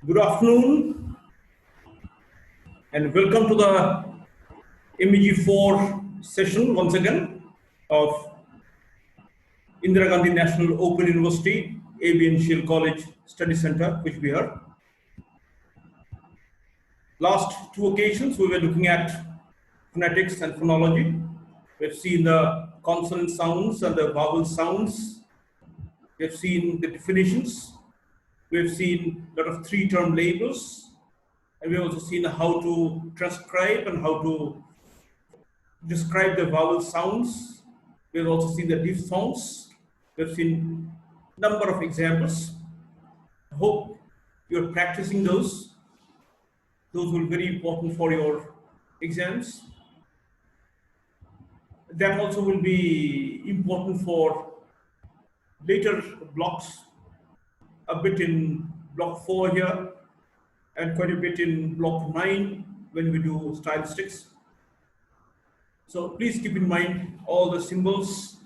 Good afternoon and welcome to the MEG4 session once again of Indira Gandhi National Open University ABN College Study Center, which we are. Last two occasions we were looking at phonetics and phonology. We've seen the consonant sounds and the vowel sounds. We've seen the definitions. We've seen a lot of three-term labels. And we've also seen how to transcribe and how to describe the vowel sounds. We've also seen the diphthongs. We've seen a number of examples. I hope you're practicing those. Those will be very important for your exams. That also will be important for later blocks, a bit in block 4 here, and quite a bit in block 9 when we do stylistics. So please keep in mind all the symbols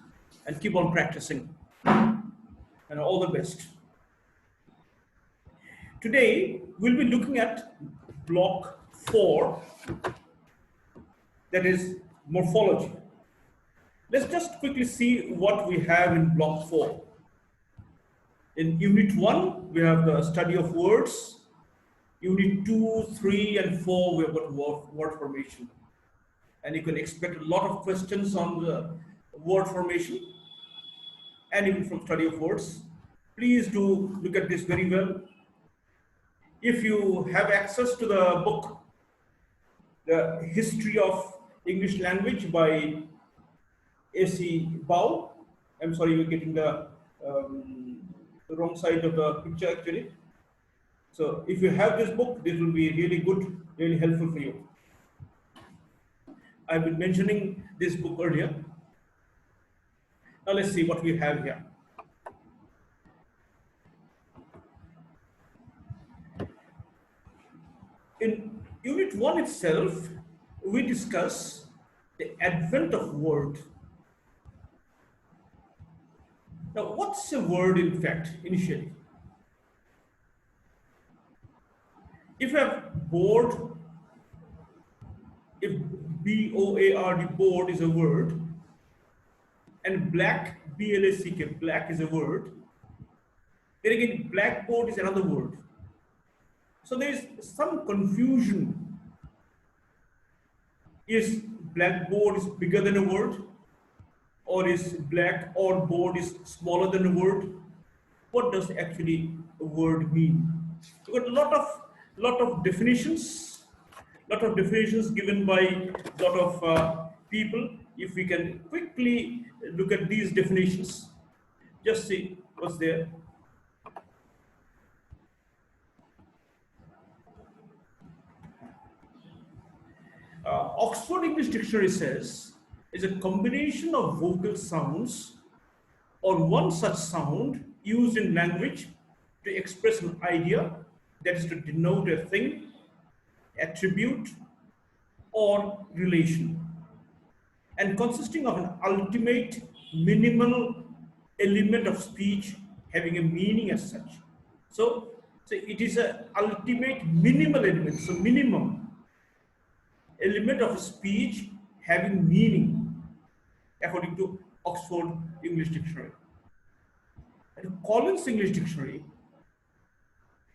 and keep on practicing. And all the best. Today we'll be looking at block 4, that is morphology. Let's just quickly see what we have in block 4. In unit 1, we have the study of words. Unit 2, 3, and 4, we have got word formation. And you can expect a lot of questions on the word formation and even from study of words. Please do look at this very well. If you have access to the book, The History of English Language by A.C. Bao, I'm sorry, you're getting the wrong side of the picture actually. So if you have this book, this will be really good, really helpful for you. I've been mentioning this book earlier. Now let's see what we have here. In unit 1 itself, we discuss the advent of word. Now, what's a word in fact, initially? If you have board, if B-O-A-R-D, board is a word, and black, B-L-A-C-K, black is a word, then again, blackboard is another word. So there is some confusion. Is blackboard is bigger than a word? Or is black or board is smaller than a word? What does actually a word mean? We've got a lot of definitions given by a lot of people. If we can quickly look at these definitions, just see what's there. Oxford English Dictionary says is a combination of vocal sounds or one such sound used in language to express an idea, that is to denote a thing, attribute, or relation, and consisting of an ultimate minimal element of speech having a meaning as such. So it is an ultimate minimal element, so minimum element of speech having meaning, according to Oxford English Dictionary. And Collins English Dictionary,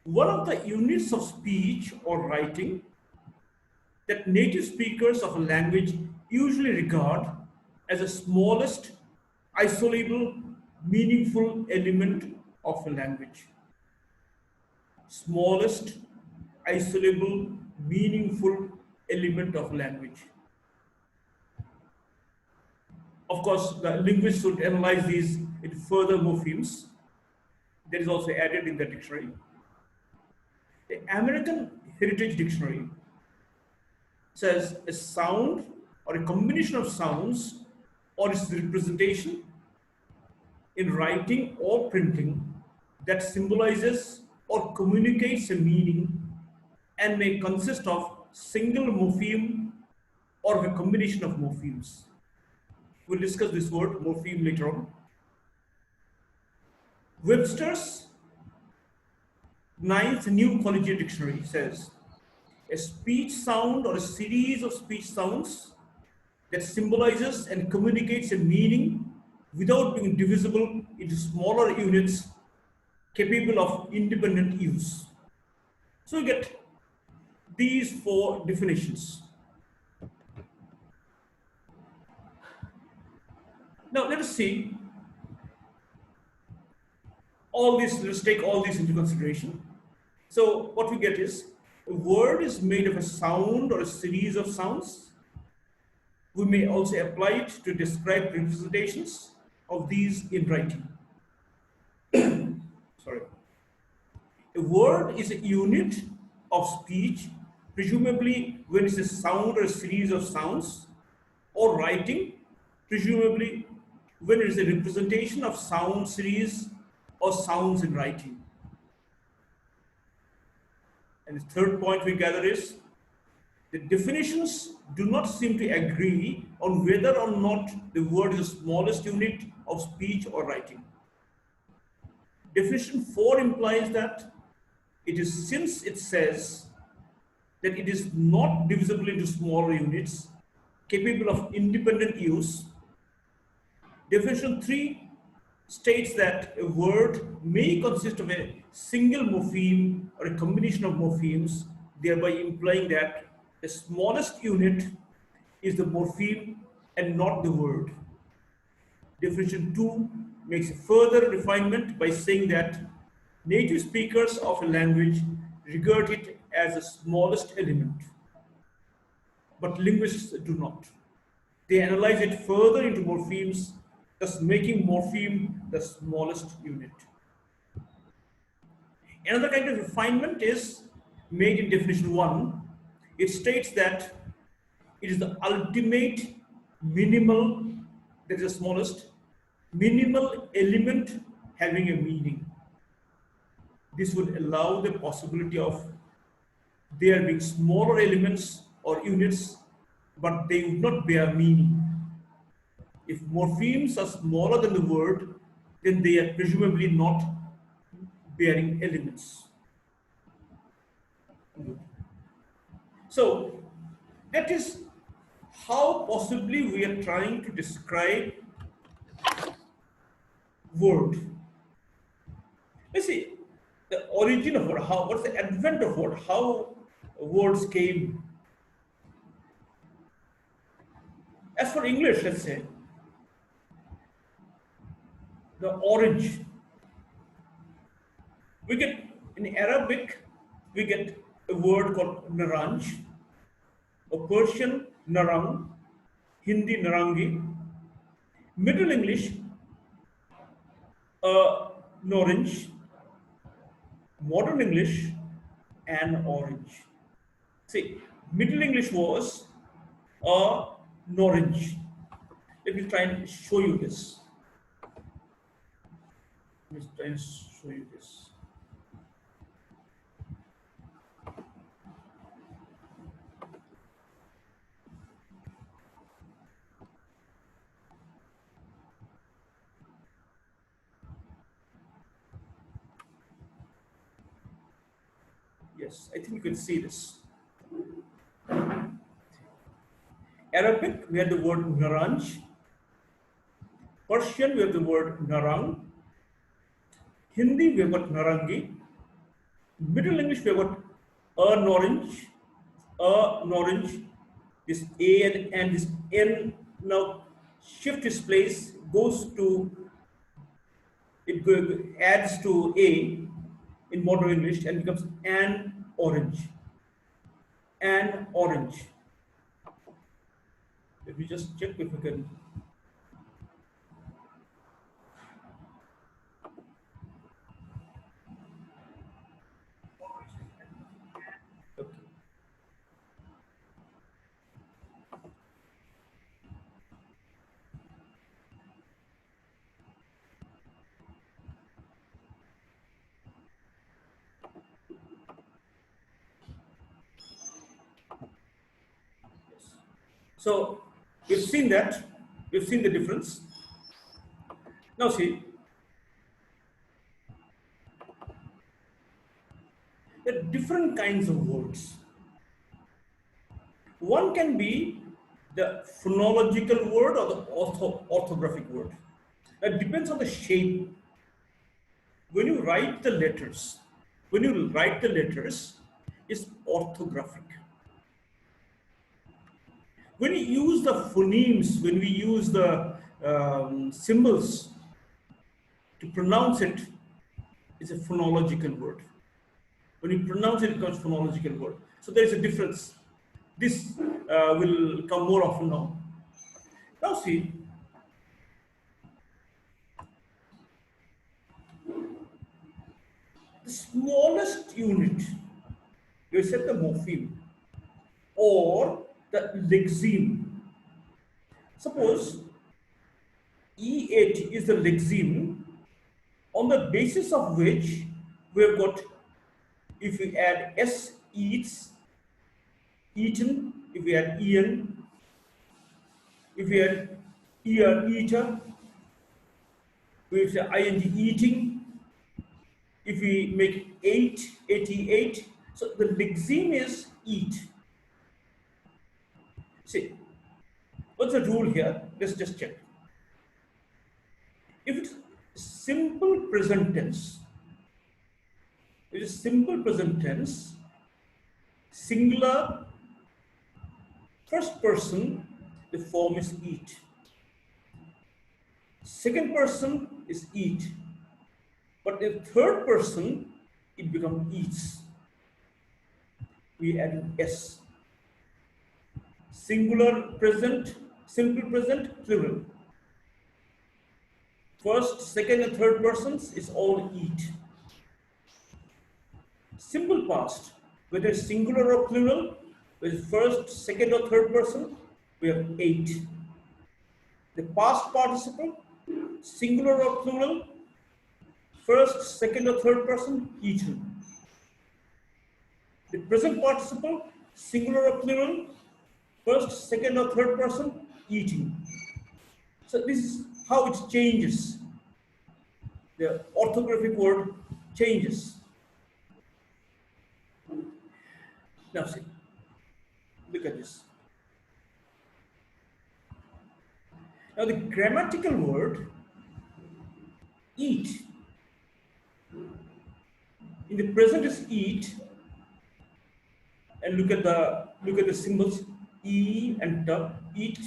one of the units of speech or writing that native speakers of a language usually regard as the smallest isolable meaningful element of a language. Smallest isolable meaningful element of language. Of course, the linguists should analyze these in further morphemes. That is also added in the dictionary. The American Heritage Dictionary says a sound or a combination of sounds or its representation in writing or printing that symbolizes or communicates a meaning and may consist of single morpheme or a combination of morphemes. We'll discuss this word morpheme later on. Webster's Ninth New Collegiate Dictionary says a speech sound or a series of speech sounds that symbolizes and communicates a meaning without being divisible into smaller units capable of independent use. So you get these four definitions. Now let us see all these, let's take all these into consideration. So what we get is a word is made of a sound or a series of sounds. We may also apply it to describe representations of these in writing. Sorry. A word is a unit of speech, presumably when it's a sound or a series of sounds, or writing, presumably when it is a representation of sound series or sounds in writing. And the third point we gather is the definitions do not seem to agree on whether or not the word is the smallest unit of speech or writing. Definition 4 implies that it is, since it says that it is not divisible into smaller units capable of independent use. Definition 3 states that a word may consist of a single morpheme or a combination of morphemes, thereby implying that the smallest unit is the morpheme and not the word. Definition 2 makes a further refinement by saying that native speakers of a language regard it as the smallest element, but linguists do not. They analyze it further into morphemes, thus making morpheme the smallest unit. Another kind of refinement is made in definition 1. It states that it is the ultimate minimal, that is the smallest, minimal element having a meaning. This would allow the possibility of there being smaller elements or units, but they would not bear meaning. If morphemes are smaller than the word, then they are presumably not bearing elements. So that is how possibly we are trying to describe word. Let's see the origin of word, how, what's the advent of word, how words came. As for English, let's say, the orange, we get in Arabic, we get a word called naranj, a Persian narang, Hindi narangi, Middle English, orange, Modern English, an orange. See, Middle English was orange. Let me try and show you this. Let me try and show you this. Yes, I think you can see this. Arabic, we have the word naranj. Persian, we have the word narang. Hindi, we have got narangi. Middle English, we have got an orange. This A and this N now shift its place, goes to, it adds to A in modern English and becomes an orange. An orange. Let me just check if we can. Okay. So we've seen that, we've seen the difference. Now see, There are different kinds of words. One can be the phonological word or the orthographic word. That depends on the shape. When you write the letters, it's orthographic. When we use the phonemes, when we use the symbols to pronounce it, it's a phonological word. When you pronounce it, it becomes phonological word. So there is a difference. This will come more often now. Now see, the smallest unit, you said the morpheme or the lexeme. Suppose E80 is the lexeme on the basis of which we have got, if we add S, eats, eaten, if we add Ian, if we add ear, eater, we say ing, eating, if we make 88, so the lexeme is eat. See, what's the rule here? Let's just check. If it's simple present tense, it is simple present tense, singular, first person, the form is eat. Second person is eat. But in third person, it becomes eats. We add an S. Singular present, simple present, plural. First, second, and third persons is all eat. Simple past, whether it's singular or plural, with first, second, or third person, we have ate. The past participle, singular or plural, first, second, or third person, eaten. The present participle, singular or plural, first, second, or third person, eating. So this is how it changes. The orthographic word changes. Now see, look at this. Now the grammatical word eat, in the present is eat, and look at the symbols e and t, eat.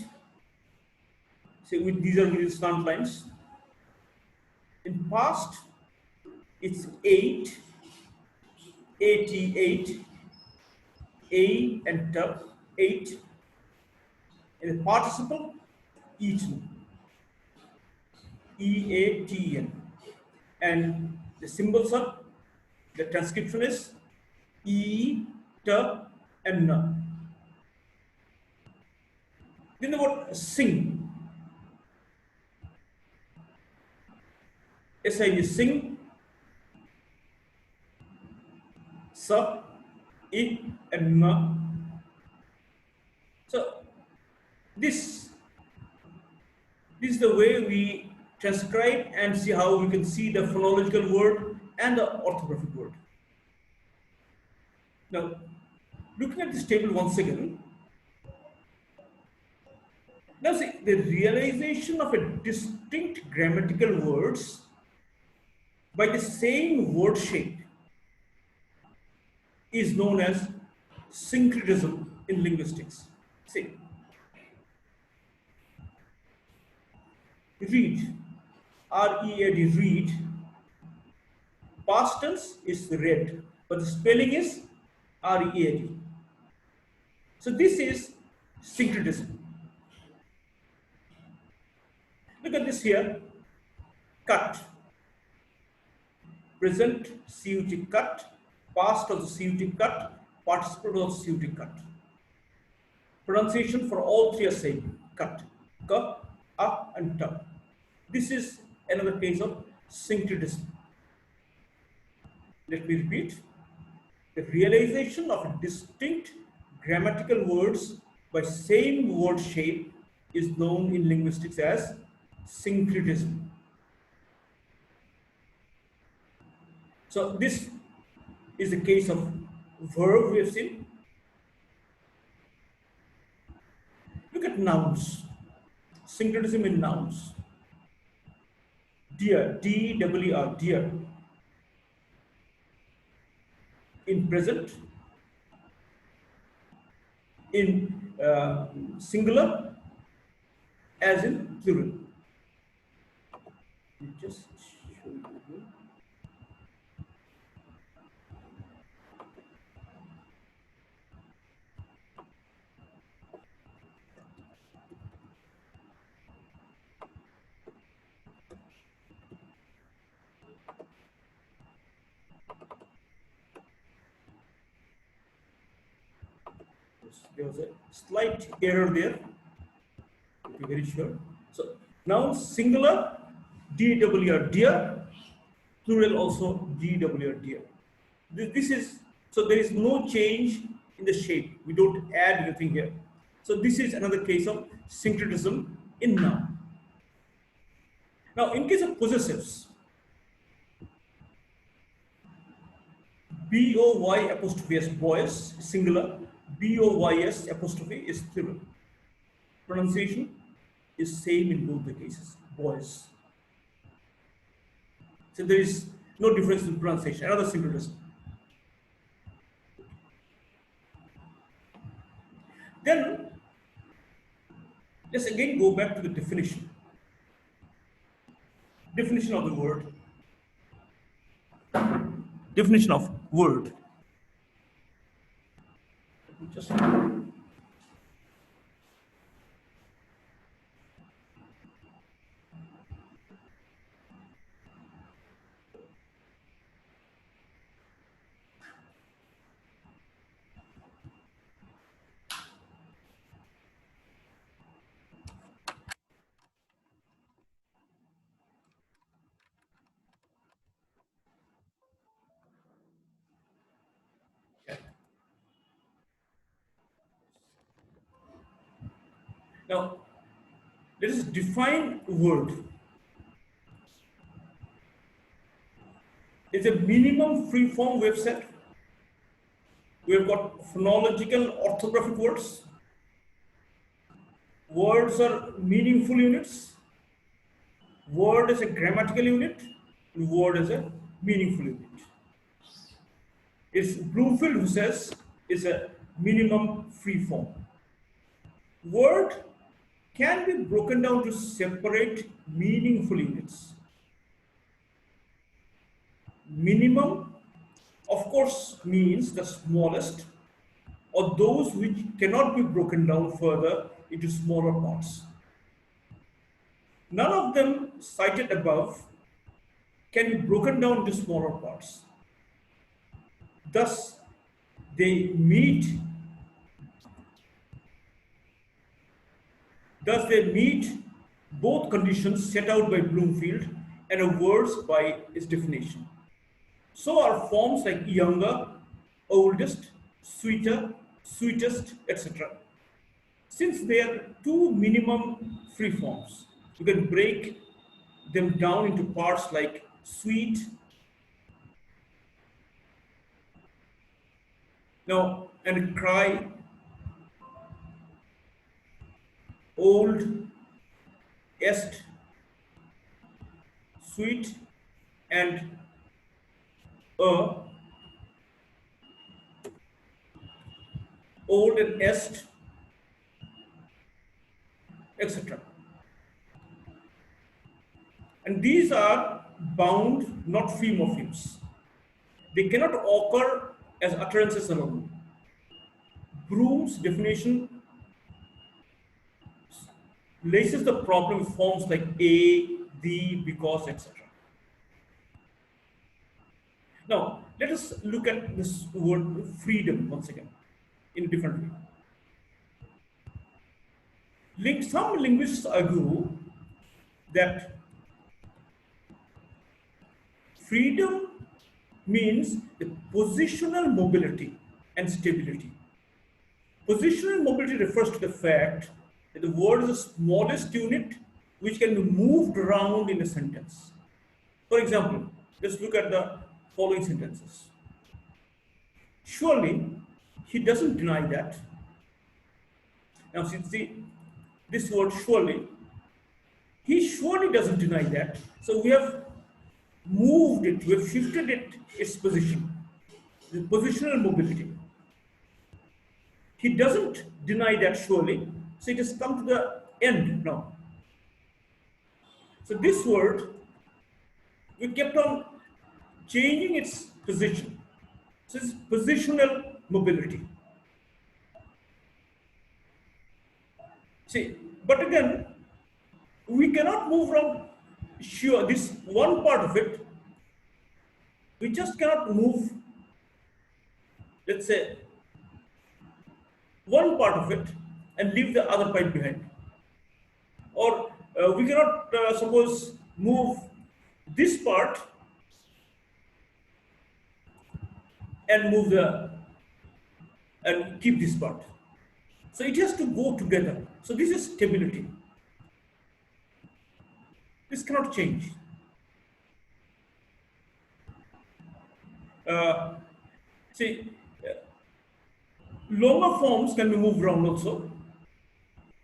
See, these are with slant lines. In past, it's 8, 88, a and t, 8. In the participle, eaten, eatn, and the symbols are, the transcription is e, t, and n. Then the word sing. SI is sing, sa, I, and na. So this is the way we transcribe and see how we can see the phonological word and the orthographic word. Now, looking at this table once again, now see, the realization of a distinct grammatical words by the same word shape is known as syncretism in linguistics. See, read, R-E-A-D, read, past tense is read, but the spelling is R-E-A-D. So this is syncretism. Look at this here, cut, present CUT cut, past of the CUT cut, participle of CUT cut. Pronunciation for all three are same, cut, ka, a, and ta. This is another case of syncretism. Let me repeat. The realization of distinct grammatical words by same word shape is known in linguistics as syncretism. So this is the case of verb we have seen. Look at nouns. Syncretism in nouns. Dear, D-E-R, dear. In present, in singular, as in plural. Just show you. There was a slight error there, to be very sure. So now singular, D-E-R, dear, plural also D-E-R, dear. This is, so there is no change in the shape. We don't add anything here. So this is another case of syncretism in noun. Now in case of possessives, B-O-Y apostrophe S, boys, singular, B-O-Y-S apostrophe is plural. Pronunciation is same in both the cases, boys. So there is no difference in pronunciation, another syncretism. Then let's again go back to the definition. Definition of the word. Definition of word. Just now let us define word. It's a minimum free form we have set. We have got phonological orthographic words. Words are meaningful units. Word is a grammatical unit. And word is a meaningful unit. It's Bloomfield who says it's a minimum free form. Word can be broken down to separate meaningful units. Minimum, of course, means the smallest, or those which cannot be broken down further into smaller parts. None of them cited above can be broken down into smaller parts. Thus, they meet both conditions set out by Bloomfield and a words by its definition. So are forms like younger, oldest, sweeter, sweetest, etc. Since they are two minimum free forms, you can break them down into parts like sweet. Now, and cry, old, est, sweet, and old and est, etc. And these are bound, not free morphemes. They cannot occur as utterances alone. Bloom's definition laces the problem with forms like a, the, because, etc. Now, let us look at this word freedom once again in a different way. Some linguists argue that freedom means the positional mobility and stability. Positional mobility refers to the fact that the word is the smallest unit which can be moved around in a sentence. For example, let's look at the following sentences. Surely, he doesn't deny that. Now, see this word surely, he surely doesn't deny that. So we have moved it, we have shifted its position, the positional mobility. He doesn't deny that surely. So it has come to the end now. So this word, we kept on changing its position. So it's positional mobility. See, but again, we cannot move from sure this one part of it. We just cannot move, let's say, one part of it and leave the other part behind. Or we cannot, suppose, move this part and move the and keep this part. So it has to go together. So this is stability. This cannot change. Uh, see, longer forms can be moved around also.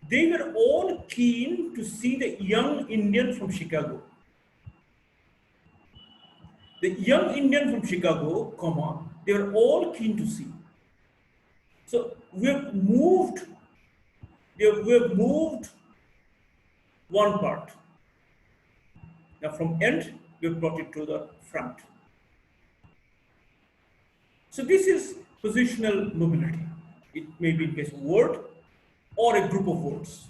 They were all keen to see the young Indian from Chicago. The young Indian from Chicago, comma, they were all keen to see. So we have moved, we have moved one part. Now from end, we have brought it to the front. So this is positional mobility. It may be in case of word or a group of words.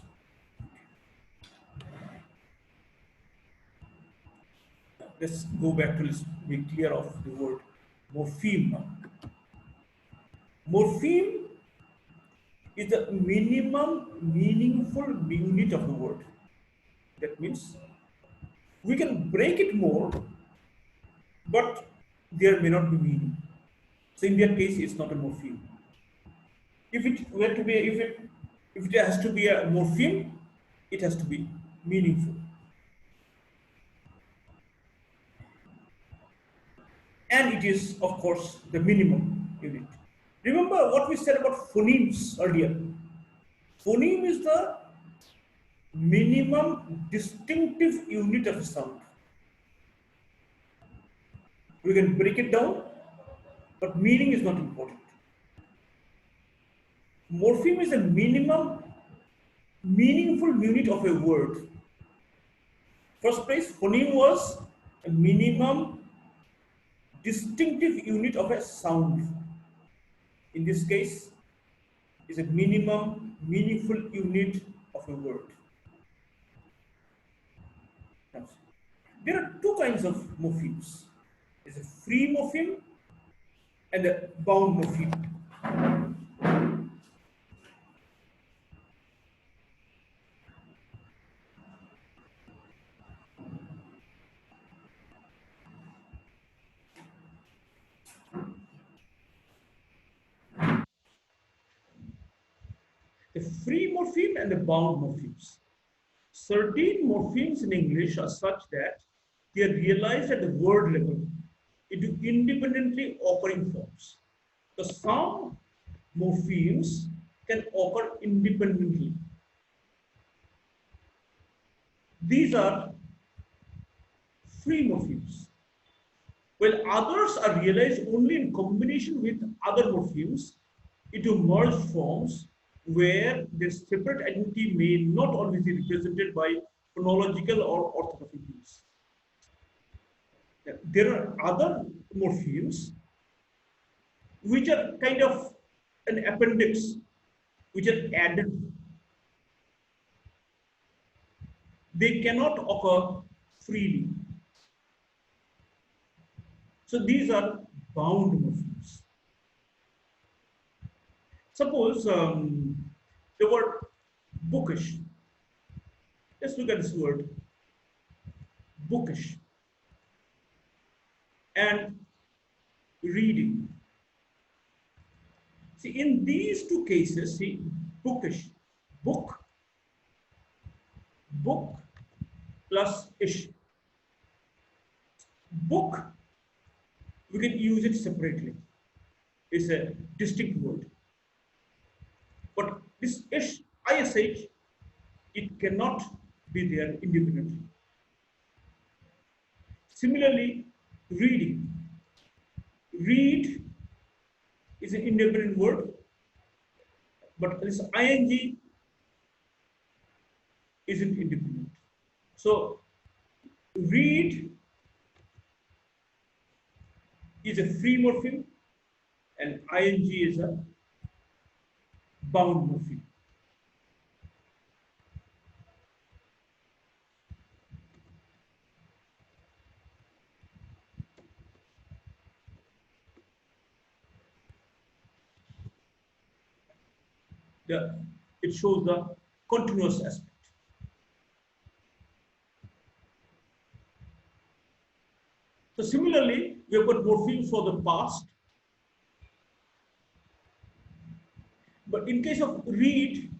Let's go back to let's be clear of the word morpheme now. Morpheme is the minimum meaningful unit of the word. That means we can break it more, but there may not be meaning. So in that case, it's not a morpheme. If it were to be, if it has to be a morpheme, it has to be meaningful. And it is, of course, the minimum unit. Remember what we said about phonemes earlier. Phoneme is the minimum distinctive unit of a sound. We can break it down, but meaning is not important. Morpheme is a minimum meaningful unit of a word. First place, phoneme was a minimum distinctive unit of a sound. In this case, is a minimum meaningful unit of a word. There are two kinds of morphemes. There's a free morpheme and a bound morpheme. The free morpheme and the bound morphemes. Certain morphemes in English are such that they are realized at the word level into independently occurring forms. So some morphemes can occur independently. These are free morphemes, while others are realized only in combination with other morphemes into merged forms where their separate identity may not always be represented by phonological or orthographic use. There are other morphemes which are kind of an appendix, which are added. They cannot occur freely. So these are bound morphemes. Suppose the word bookish. Let's look at this word bookish and reading. See, in these two cases, see, bookish, book, book plus ish. Book, we can use it separately. is a distinct word. But this ISH, it cannot be there independently. Similarly, reading. Read is an independent word, but this ing isn't independent. So, read is a free morpheme and ing is a bound morpheme. It shows the continuous aspect. So similarly, we have got morphemes for the past. But in case of read,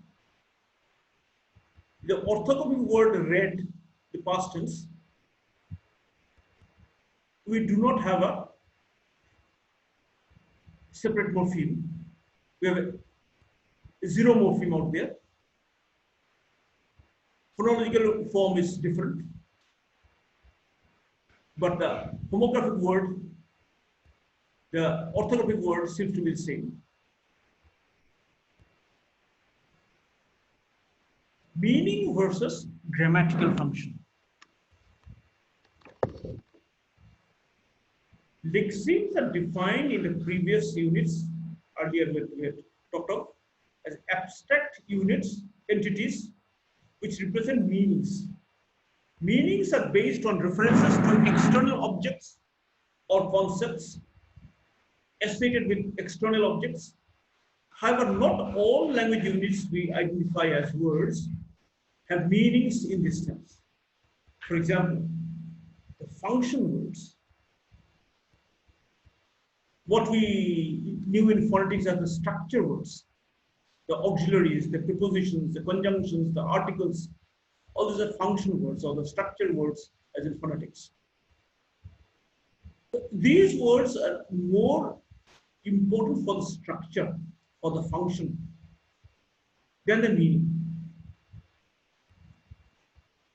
the orthographic word read, the past tense, we do not have a separate morpheme. We have a zero morpheme out there. Phonological form is different. But the homographic word, the orthographic word seems to be the same. Meaning versus grammatical function. Lexemes are defined in the previous units, earlier we had talked of, as abstract units, entities, which represent meanings. Meanings are based on references to external objects or concepts associated with external objects. However, not all language units we identify as words have meanings in this sense. For example, the function words, what we knew in phonetics as the structure words, the auxiliaries, the prepositions, the conjunctions, the articles, all these are function words or the structure words as in phonetics. These words are more important for the structure or the function than the meaning.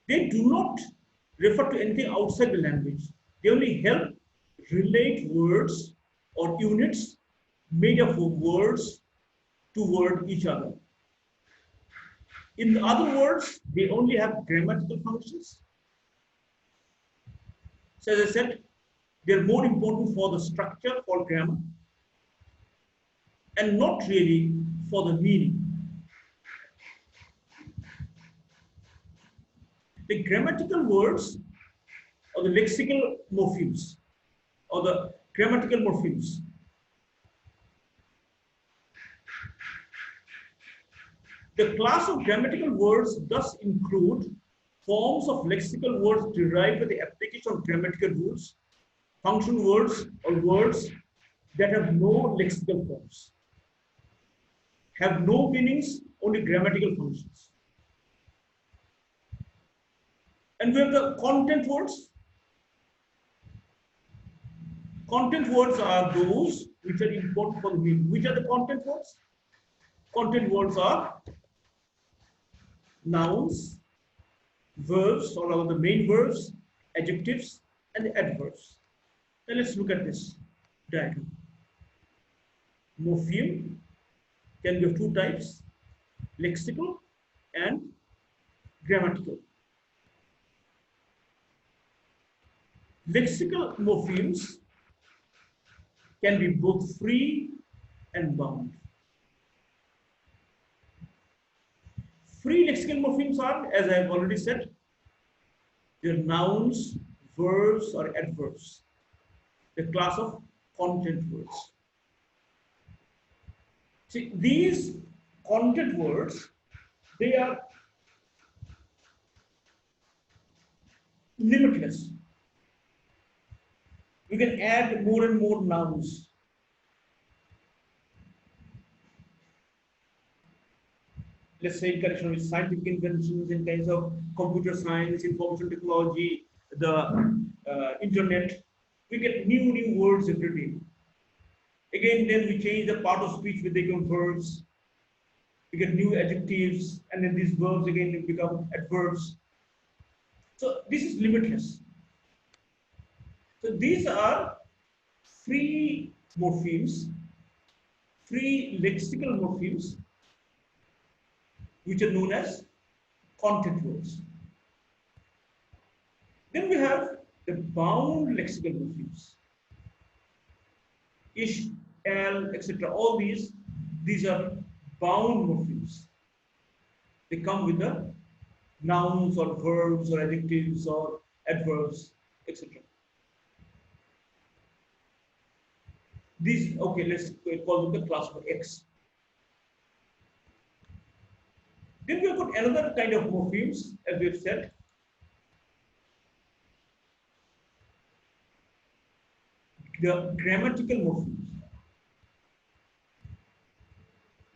They do not refer to anything outside the language. They only help relate words or units made up of words toward each other. In other words, they only have grammatical functions. So as I said, they're more important for the structure, for grammar, and not really for the meaning. The grammatical words or the lexical morphemes or the grammatical morphemes. The class of grammatical words thus include forms of lexical words derived by the application of grammatical rules, function words or words that have no lexical forms, have no meanings, only grammatical functions. And we have the content words. Content words are those which are important for the meaning. Which are the content words? Content words are nouns, verbs, or rather the main verbs, adjectives, and the adverbs. Now let's look at this diagram. Morpheme can be of two types, lexical and grammatical. Lexical morphemes can be both free and bound. Free lexical morphemes are, as I have already said, they're nouns, verbs, or adverbs, the class of content words. See, these content words, they are limitless. You can add more and more nouns. Let's say in connection with scientific inventions, in kinds of computer science, information technology, the internet, we get new words every day. Again, then we change the part of speech with the verbs. We get new adjectives, and then these verbs again become adverbs. So this is limitless. So these are free morphemes, free lexical morphemes, which are known as content words. Then we have the bound lexical morphemes. Ish, al, etc. All these are bound morphemes. They come with the nouns or verbs or adjectives or adverbs, etc. These, okay, let's call them the class of X. Then we have got another kind of morphemes, as we have said. The grammatical morphemes.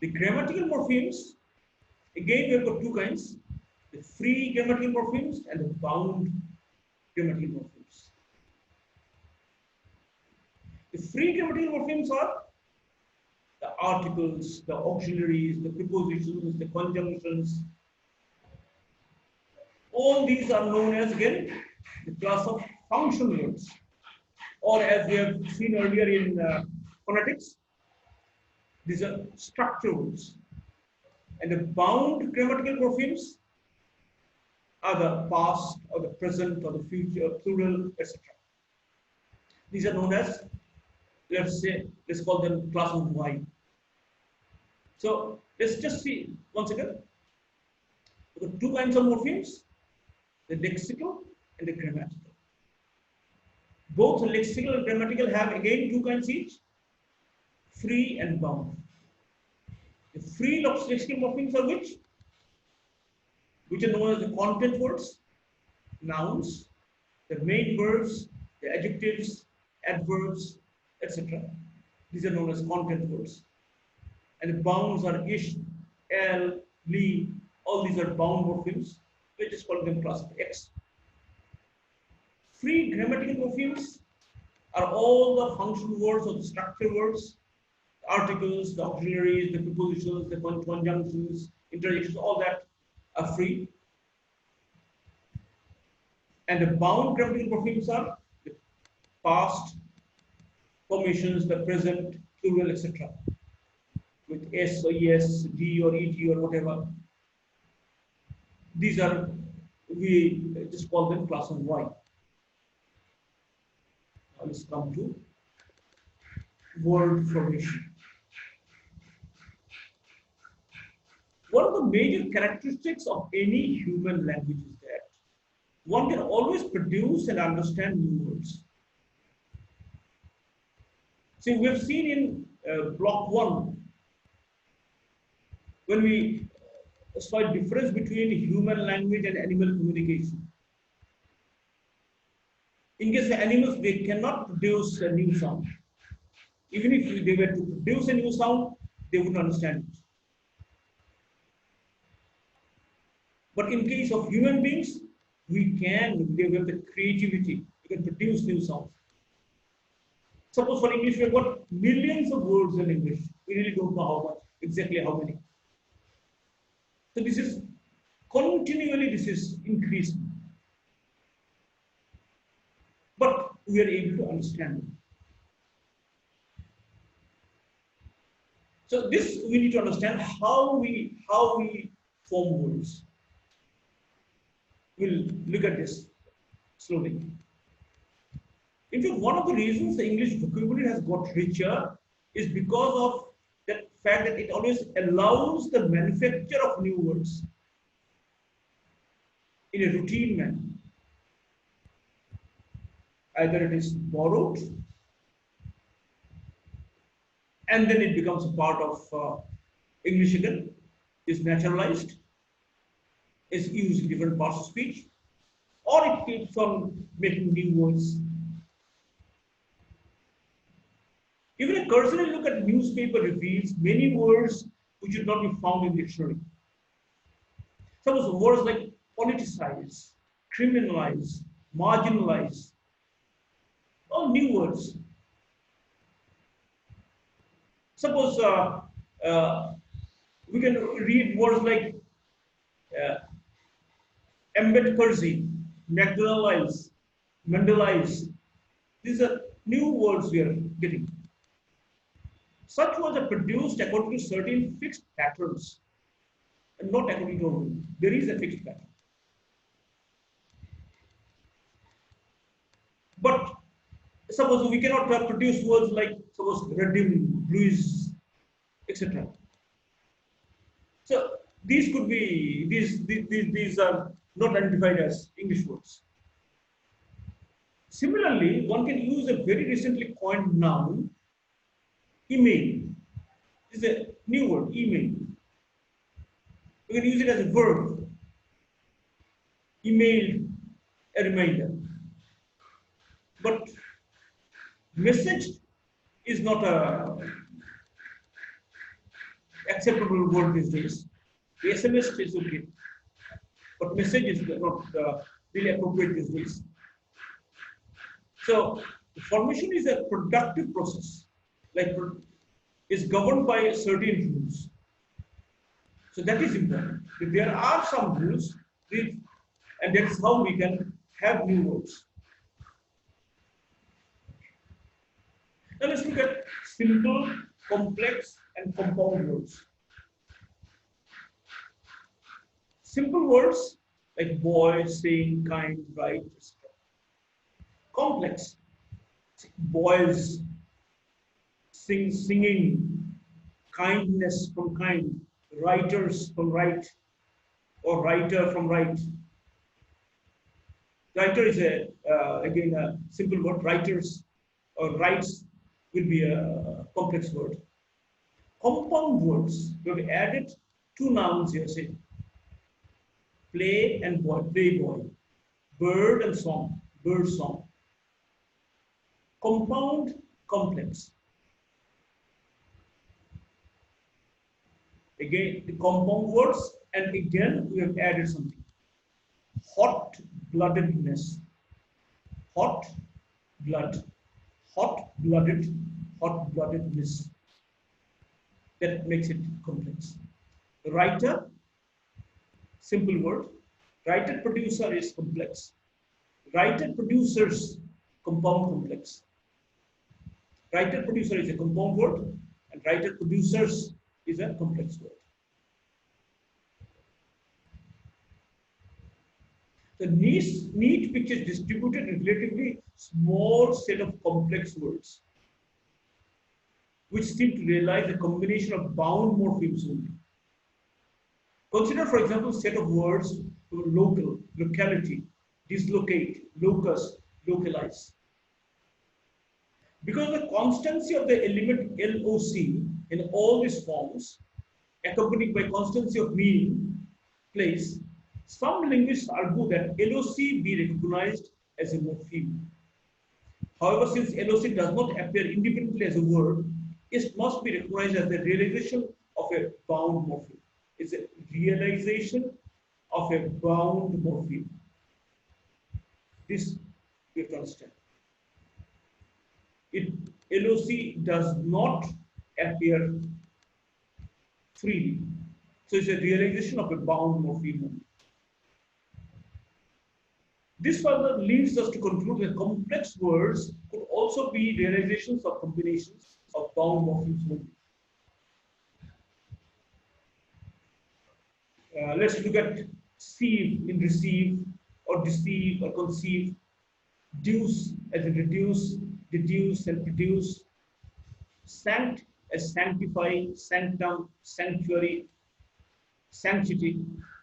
The grammatical morphemes, again, we have got two kinds: the free grammatical morphemes and the bound grammatical morphemes. The free grammatical morphemes are the articles, the auxiliaries, the prepositions, the conjunctions. All these are known as, again, the class of function words, or as we have seen earlier in phonetics, these are structure words. And the bound grammatical morphemes are the past or the present or the future, plural, etc. These are known as, let's call them class of Y. So let's just see once again. We've got two kinds of morphemes, the lexical and the grammatical. Both lexical and grammatical have again two kinds each, free and bound. The free lexical morphemes are which are known as the content words, nouns, the main verbs, the adjectives, adverbs, etc. These are known as content words. And the bounds are ish, al, li, all these are bound morphemes. We just call them class of X. Free grammatical morphemes are all the functional words or the structure words, the articles, the auxiliaries, the prepositions, the conjunctions, interjections, all that are free. And the bound grammatical morphemes are the past formations, the present, plural, etc. With S or ES, D or ET or whatever. These are, we just call them class of Y. Now let's come to word formation. One of the major characteristics of any human language is that one can always produce and understand new words. See, we have seen in block 1, when we saw a difference between human language and animal communication. In case of animals, they cannot produce a new sound. Even if they were to produce a new sound, they wouldn't understand it. But in case of human beings, we have the creativity. We can produce new sounds. Suppose for English, we have got millions of words in English. We really don't know how much, exactly how many. So this is continually, this is increasing. But we are able to understand it. So this, we need to understand how we form words. We'll look at this slowly. In fact, one of the reasons the English vocabulary has got richer is because of the fact that it always allows the manufacture of new words in a routine manner. Either it is borrowed and then it becomes a part of English again, is naturalized, is used in different parts of speech, or it keeps on making new words. Even a cursory look at newspaper reveals many words which should not be found in the dictionary. Suppose words like politicize, criminalize, marginalize, all new words. Suppose we can read words like uh, embed Kurzi, McDonald's, Mandelize. These are new words we are getting. Such words are produced according to certain fixed patterns and not according to there is a fixed pattern. But suppose we cannot produce words like suppose redeem, Louis, etc. So these could be these are not identified as English words. Similarly, one can use a very recently coined noun, email. This is a new word, email. We can use it as a verb, emailed a reminder. But message is not a acceptable word these days. The SMS is okay, but message is not really appropriate these days. So the formation is a productive process, like is governed by certain rules. So that is important. If there are some rules, and that is how we can have new words. Now let's look at simple, complex, and compound words. Simple words like boy, sing, kind, right, etc. Complex, boys, singing, kindness from kind, writers from right, or writer from right. Writer is again a simple word. Writers or writes will be a complex word. Compound words, we have added two nouns here, say play and boy, play boy, bird and song, bird song. Compound, complex. Again, the compound words, and again we have added something. Hot-bloodedness. Hot blood. Hot-blooded. Hot-bloodedness. That makes it complex. Writer, simple word. Writer producer is complex. Writer producers, compound complex. Writer producer is a compound word, and writer producers is a complex word. The neat picture distributed a relatively small set of complex words, which seem to realize a combination of bound morphemes only. Consider, for example, set of words to local, locality, dislocate, locus, localize. Because of the constancy of the element LOC in all these forms, accompanied by constancy of meaning, place, some linguists argue that LOC be recognized as a morpheme. However, since LOC does not appear independently as a word, it must be recognized as the realization of a bound morpheme. It's a realization of a bound morpheme. This you have to understand. LOC does not appear freely. So it's a realization of a bound morpheme. This further leads us to conclude that complex words could also be realizations of combinations of bound morphemes only. Let's look at sieve in receive, or deceive, or conceive, deuce as in reduce, deduce, and produce, sanct as sanctify, sanctum, sanctuary, sanctity,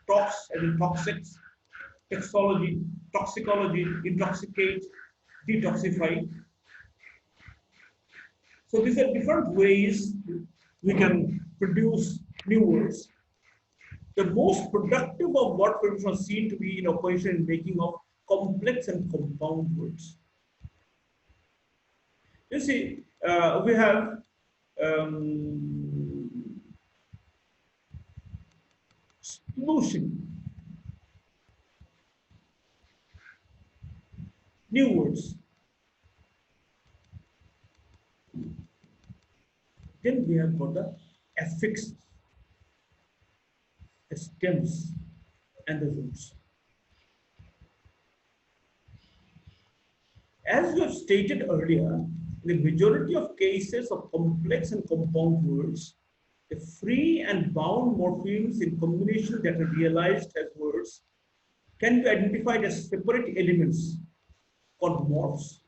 tox as in toxics, toxology, toxicology, intoxicate, detoxify. So these are different ways we can produce new words. The most productive of word production are seen to be in operation in making of complex and compound words. You see, we have solution, new words, Then we have got the affixes, the stems, and the roots. As we have stated earlier, in the majority of cases of complex and compound words, the free and bound morphemes in combination that are realized as words can be identified as separate elements called morphs.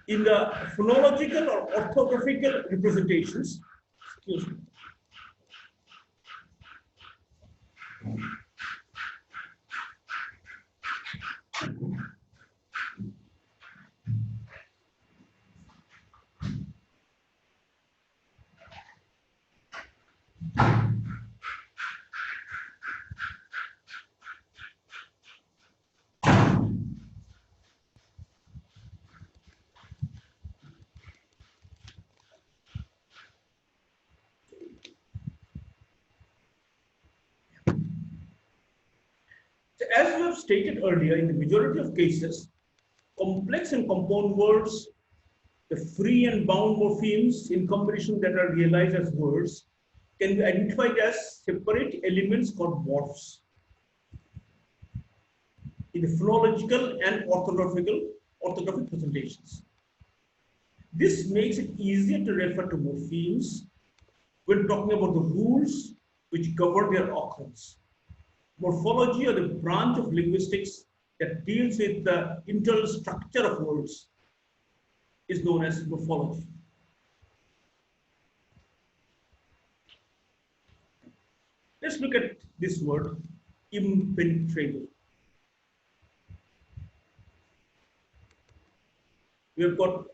In the phonological or orthographical representations, excuse me, so as we have stated earlier, in the majority of cases, complex and compound words, the free and bound morphemes in combination that are realized as words can be identified as separate elements called morphs in the phonological and orthographic presentations. This makes it easier to refer to morphemes when talking about the rules which govern their occurrence. Morphology, or the branch of linguistics that deals with the internal structure of words, is known as morphology. Let's look at this word, impenetrable. We have got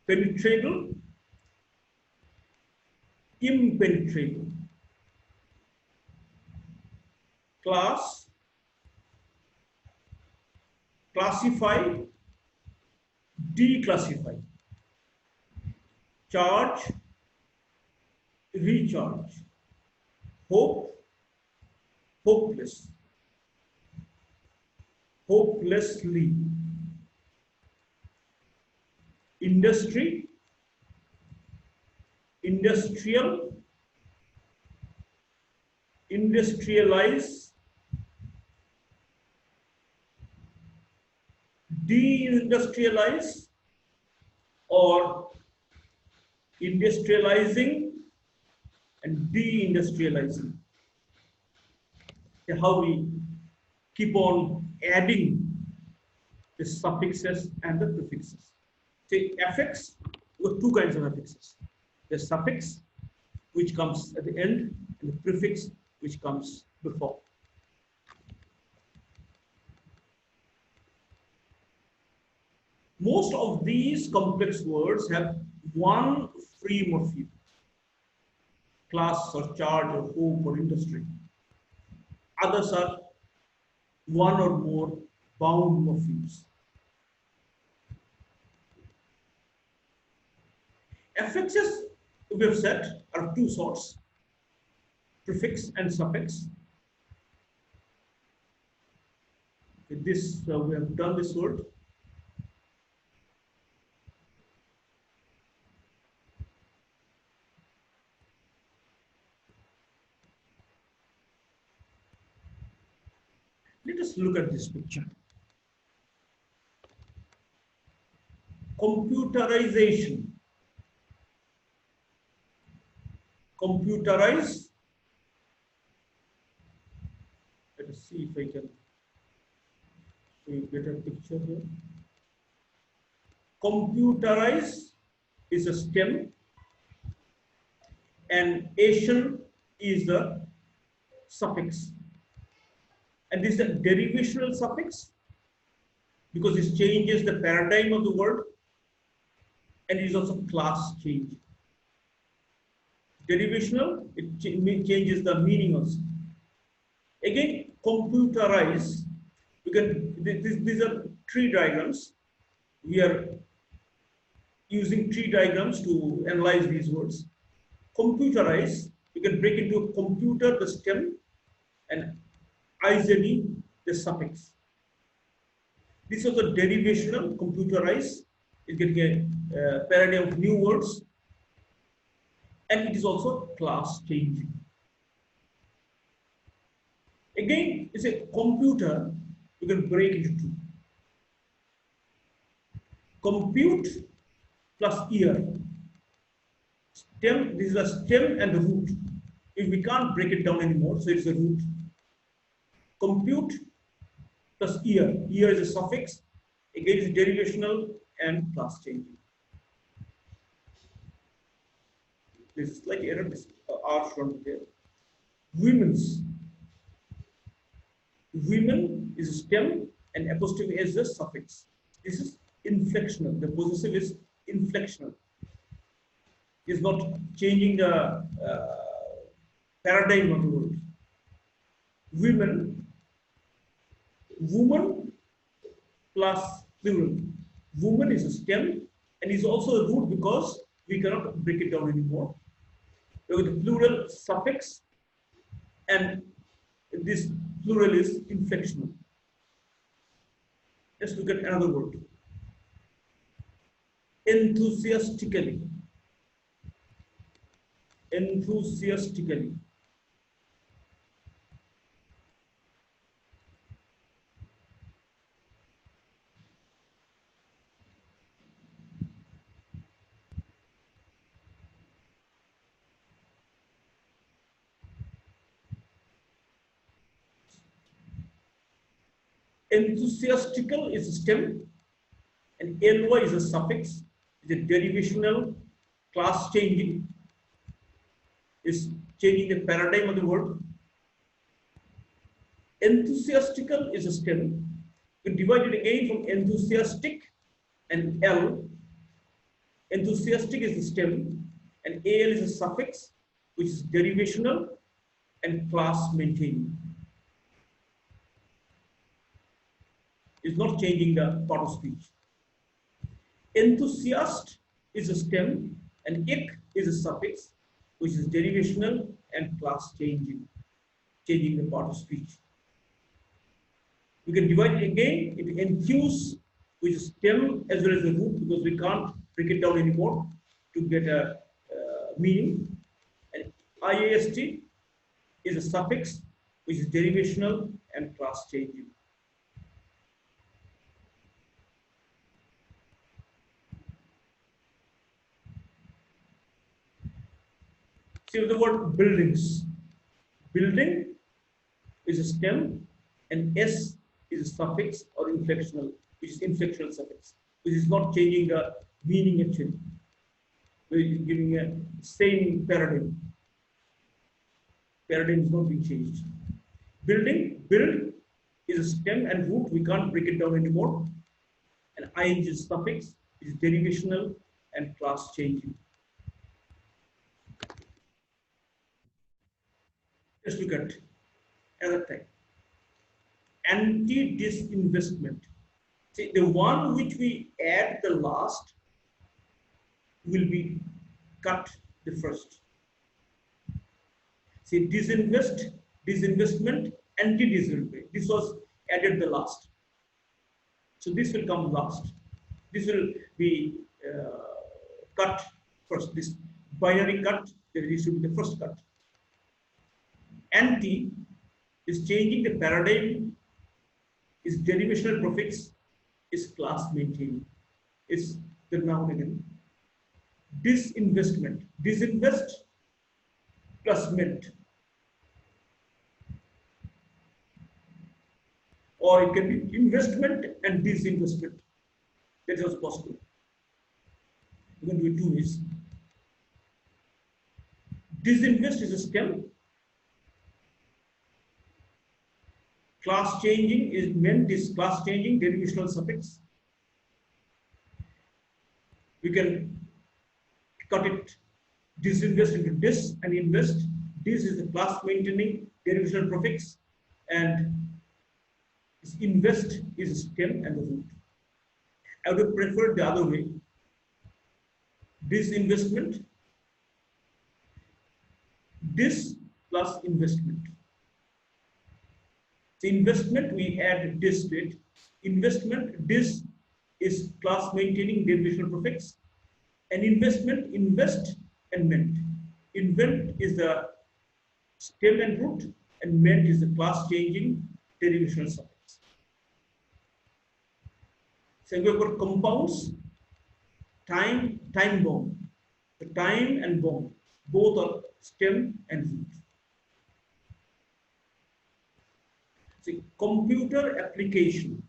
penetrable, impenetrable. Class, classify, declassify. Charge, recharge. Hope, hopeless. Hopelessly. Industry, industrial, industrialize, deindustrialize, or industrializing and deindustrializing. How we keep on adding the suffixes and the prefixes. Say affix, we have two kinds of affixes. The suffix, which comes at the end, and the prefix, which comes before. Most of these complex words have one free morpheme, class or charge or hope or industry. Others are one or more bound morphemes. Affixes, we have said, are two sorts, prefix and suffix. With this, we have done this word. Let us look at this picture. Computerization. Computerize. Let us see if I can show you a better picture here. Computerize is a stem and ation is the suffix. And this is a derivational suffix because it changes the paradigm of the word, and it is also class change. Derivational, it changes the meaning also. Again, computerize, these are tree diagrams. We are using tree diagrams to analyze these words. Computerize, you can break into a computer, the stem, and IZE, the suffix. This is also derivational, computerized. It's getting a paradigm of new words, and it is also class changing. Again, it's a computer. You can break into two. Compute plus ear. Stem. This is a stem and the root. If we can't break it down anymore, so it's the root. Compute plus ear. Ear is a suffix. Again, it's derivational and class changing. This is like error. R shown there. Women's. Women is a stem and apostrophe is a suffix. This is inflectional. The possessive is inflectional. It's not changing the paradigm of the word. Women, woman plus plural. Woman is a stem and is also a root because we cannot break it down anymore. With the plural suffix, and this plural is inflectional. Let's look at another word. Enthusiastically. Enthusiastically. Enthusiastical is a stem, and ly is a suffix. It's a derivational, class changing. Is changing the paradigm of the word. Enthusiastical is a stem. We divide it again from enthusiastic and L. Enthusiastic is the stem, and AL is a suffix, which is derivational and class maintaining. It's not changing the part of speech. Enthusiast is a stem, and ic is a suffix, which is derivational and class changing, changing the part of speech. We can divide it again into enthuse, which is stem as well as the root, because we can't break it down anymore to get a meaning. And IAST is a suffix, which is derivational and class changing. See the word buildings. Building is a stem, and S is a suffix or inflectional, which is inflectional suffix, which is not changing the meaning actually. We're giving a same paradigm. Paradigm is not being changed. Building, build is a stem and root. We can't break it down anymore. And ing is suffix, is derivational and class changing. Let's look at another type. Anti-disinvestment. See, the one which we add the last will be cut the first. See, disinvest, disinvestment, anti-disinvestment. This was added the last. So this will come last. This will be cut first. This binary cut, this should be the first cut. Anti is changing the paradigm, is derivational prefix, is class maintaining, is the noun again. Disinvestment, disinvest plus ment, or it can be investment and disinvestment. That is also possible. You can do it two ways. Disinvest is a stem. Class changing is ment is class changing, derivational suffix. We can cut it, disinvest into dis and invest. Dis is the class maintaining derivational prefix, and invest is a stem and the root. I would have preferred the other way. Disinvestment, dis plus investment. So investment, we add dis to it. Investment, dis is class maintaining derivational prefix. And investment, invest and ment. Invent is the stem and root, and ment is the class changing derivational suffix. So we've got compounds, time, time bomb. The time and bomb, both are stem and root. See, computer application,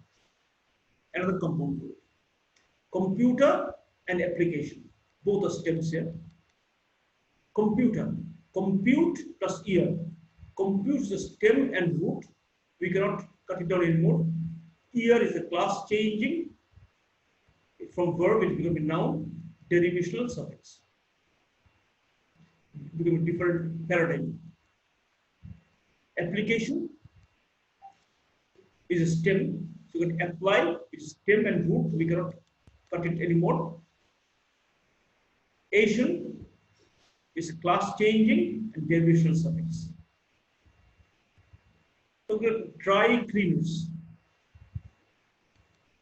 another compound word. Computer and application, both are stems here. Computer, compute plus ear. Compute is the stem and root. We cannot cut it down anymore. Ear is the class changing from verb, it becomes a noun, derivational suffix. It becomes a different paradigm. Application is a stem, so you can apply, it's stem and root, we cannot cut it anymore. Asian is class changing and derivational suffix. So we have dry cleaners.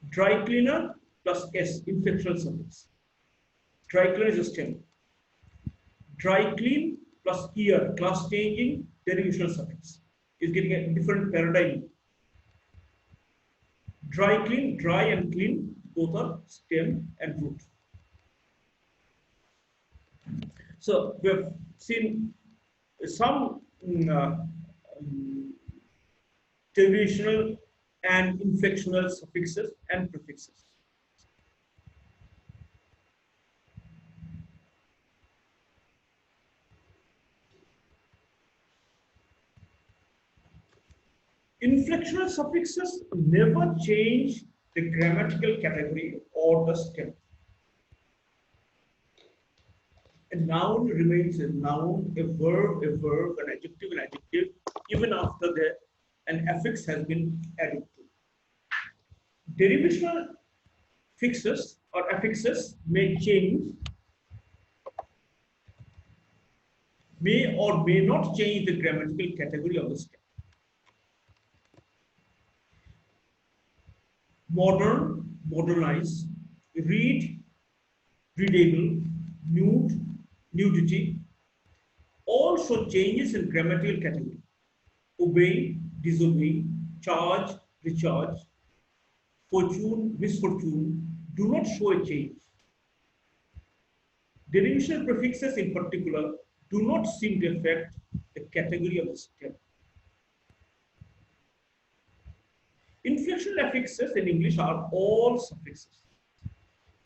Dry cleaner plus S, inflectional suffix. Dry cleaner is a stem. Dry clean plus ear, class changing, derivational suffix. Is getting a different paradigm. Dry clean, dry and clean, both are stem and root. So we have seen some derivational and inflectional suffixes and prefixes. Inflectional suffixes never change the grammatical category or the stem. A noun remains a noun, a verb, an adjective, even after an affix has been added to. Derivational fixes or affixes may change, may or may not change the grammatical category of the stem. Modern, modernize, read, readable, nude, nudity, all show changes in grammatical category. Obey, disobey, charge, recharge, fortune, misfortune do not show a change. Derivational prefixes in particular do not seem to affect the category of the stem. Inflectional affixes in English are all suffixes.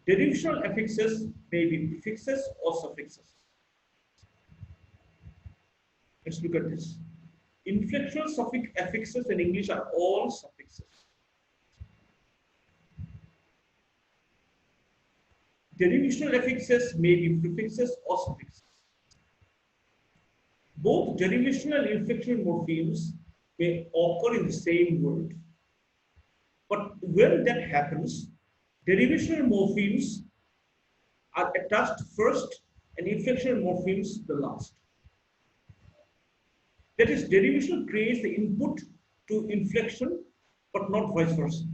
Derivational affixes may be prefixes or suffixes. Let's look at this. Inflectional affixes in English are all suffixes. Derivational affixes may be prefixes or suffixes. Both derivational and inflectional morphemes may occur in the same word. But when that happens, derivational morphemes are attached first and inflectional morphemes the last. That is, derivation creates the input to inflection, but not vice versa.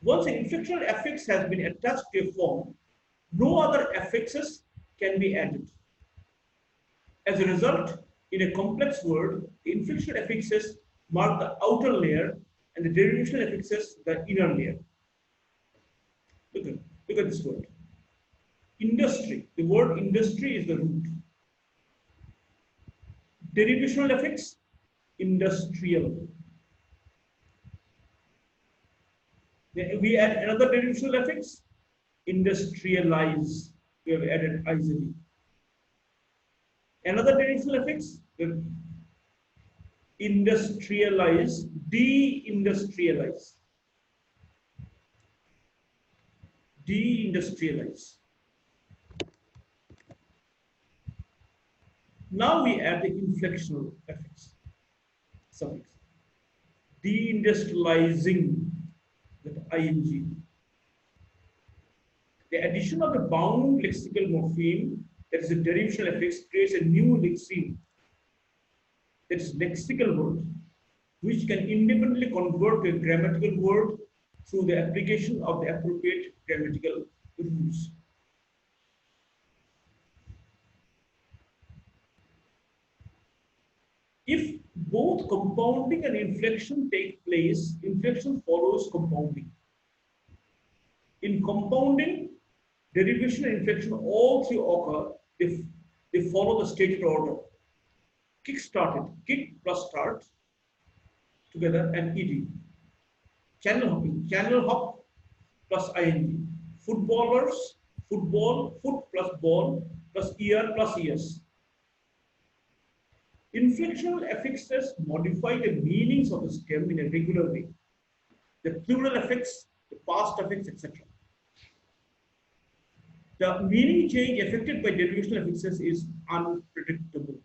Once an inflectional affix has been attached to a form, no other affixes can be added. As a result, in a complex word, the inflectional affixes mark the outer layer and the derivational affixes the inner layer. Look at this word. Industry. The word industry is the root. Derivational affix, industrial. Then we add another derivational affix, industrialize. We have added isly. Another derivational affix, industrialize, deindustrialize. Deindustrialize. Now we add the inflectional affix, suffix. Deindustrializing, that ing. The addition of the bound lexical morpheme, that is a derivational affix, creates a new lexeme. That is lexical word. which can independently convert a grammatical word through the application of the appropriate grammatical rules. If both compounding and inflection take place, inflection follows compounding. In compounding, derivation and inflection all three occur if they follow the stated order. Kick started, kick plus start together and ed. Channel hopping, channel hop plus ing. Footballers, football, foot plus ball plus er plus es. Inflectional affixes modify the meanings of the stem in a regular way. The plural affix, the past affix, etc. The meaning change affected by derivational affixes is unpredictable.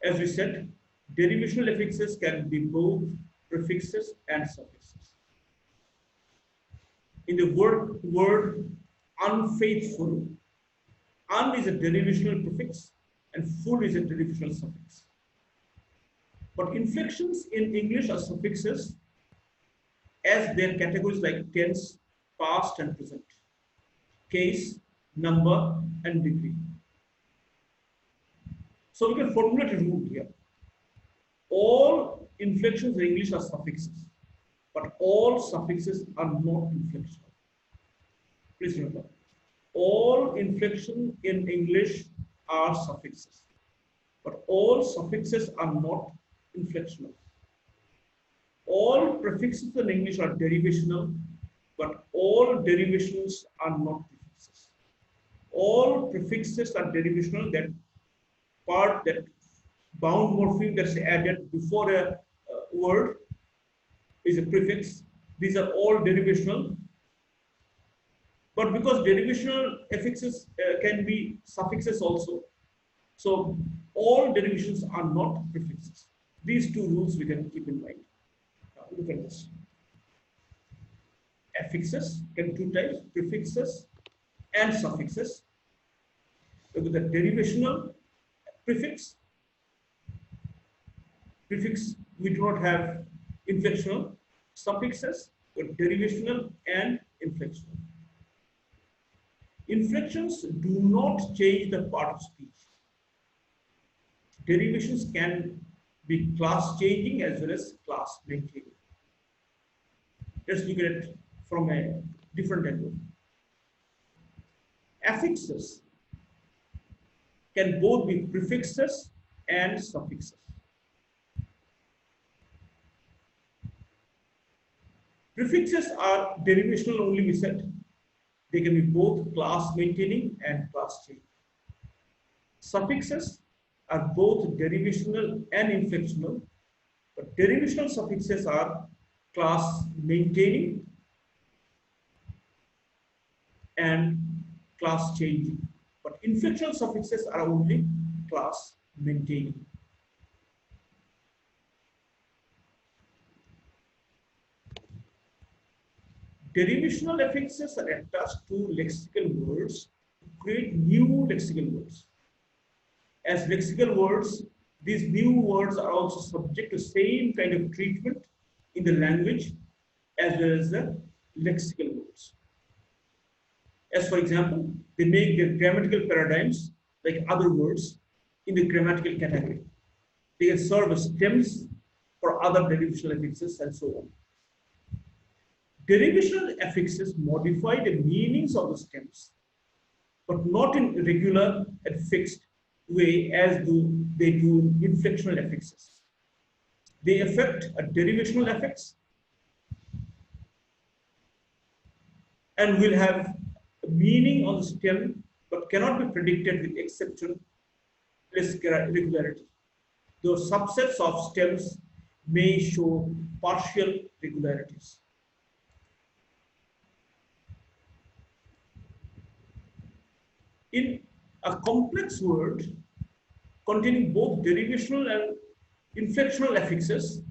As we said, derivational affixes can be both prefixes and suffixes. In the word unfaithful, un is a derivational prefix and full is a derivational suffix. But inflections in English are suffixes as their categories like tense, past and present, case, number and degree. So we can formulate a rule here. All inflections in English are suffixes, but all suffixes are not inflectional. Please remember, all inflection in English are suffixes, but all suffixes are not inflectional. All prefixes in English are derivational, but all derivations are not prefixes. All prefixes are derivational, that part, that bound morpheme that's added before a word is a prefix. These are all derivational. But because derivational affixes can be suffixes also, so all derivations are not prefixes. These two rules we can keep in mind. Now look at this. Affixes can be two types, prefixes and suffixes. Look at the derivational prefix. Prefix, we do not have inflectional. Suffixes, but derivational and inflectional. Inflections do not change the part of speech. Derivations can be class changing as well as class maintaining. Let's look at it from a different angle. Affixes can both be prefixes and suffixes. Prefixes are derivational only, we said. They can be both class maintaining and class changing. Suffixes are both derivational and inflectional, but derivational suffixes are class maintaining and class changing, but inflectional suffixes are only class maintaining. Derivational affixes are attached to lexical words to create new lexical words. As lexical words, these new words are also subject to same kind of treatment in the language as well as the lexical words. As for example, they make their grammatical paradigms like other words in the grammatical category. They can serve as stems for other derivational affixes and so on. Derivational affixes modify the meanings of the stems, but not in regular and fixed way as they do in inflectional affixes. They affect a derivational affix and will have a meaning on the stem, but cannot be predicted with exceptionless regularity. Those subsets of stems may show partial regularities. In a complex word containing both derivational and inflectional affixes,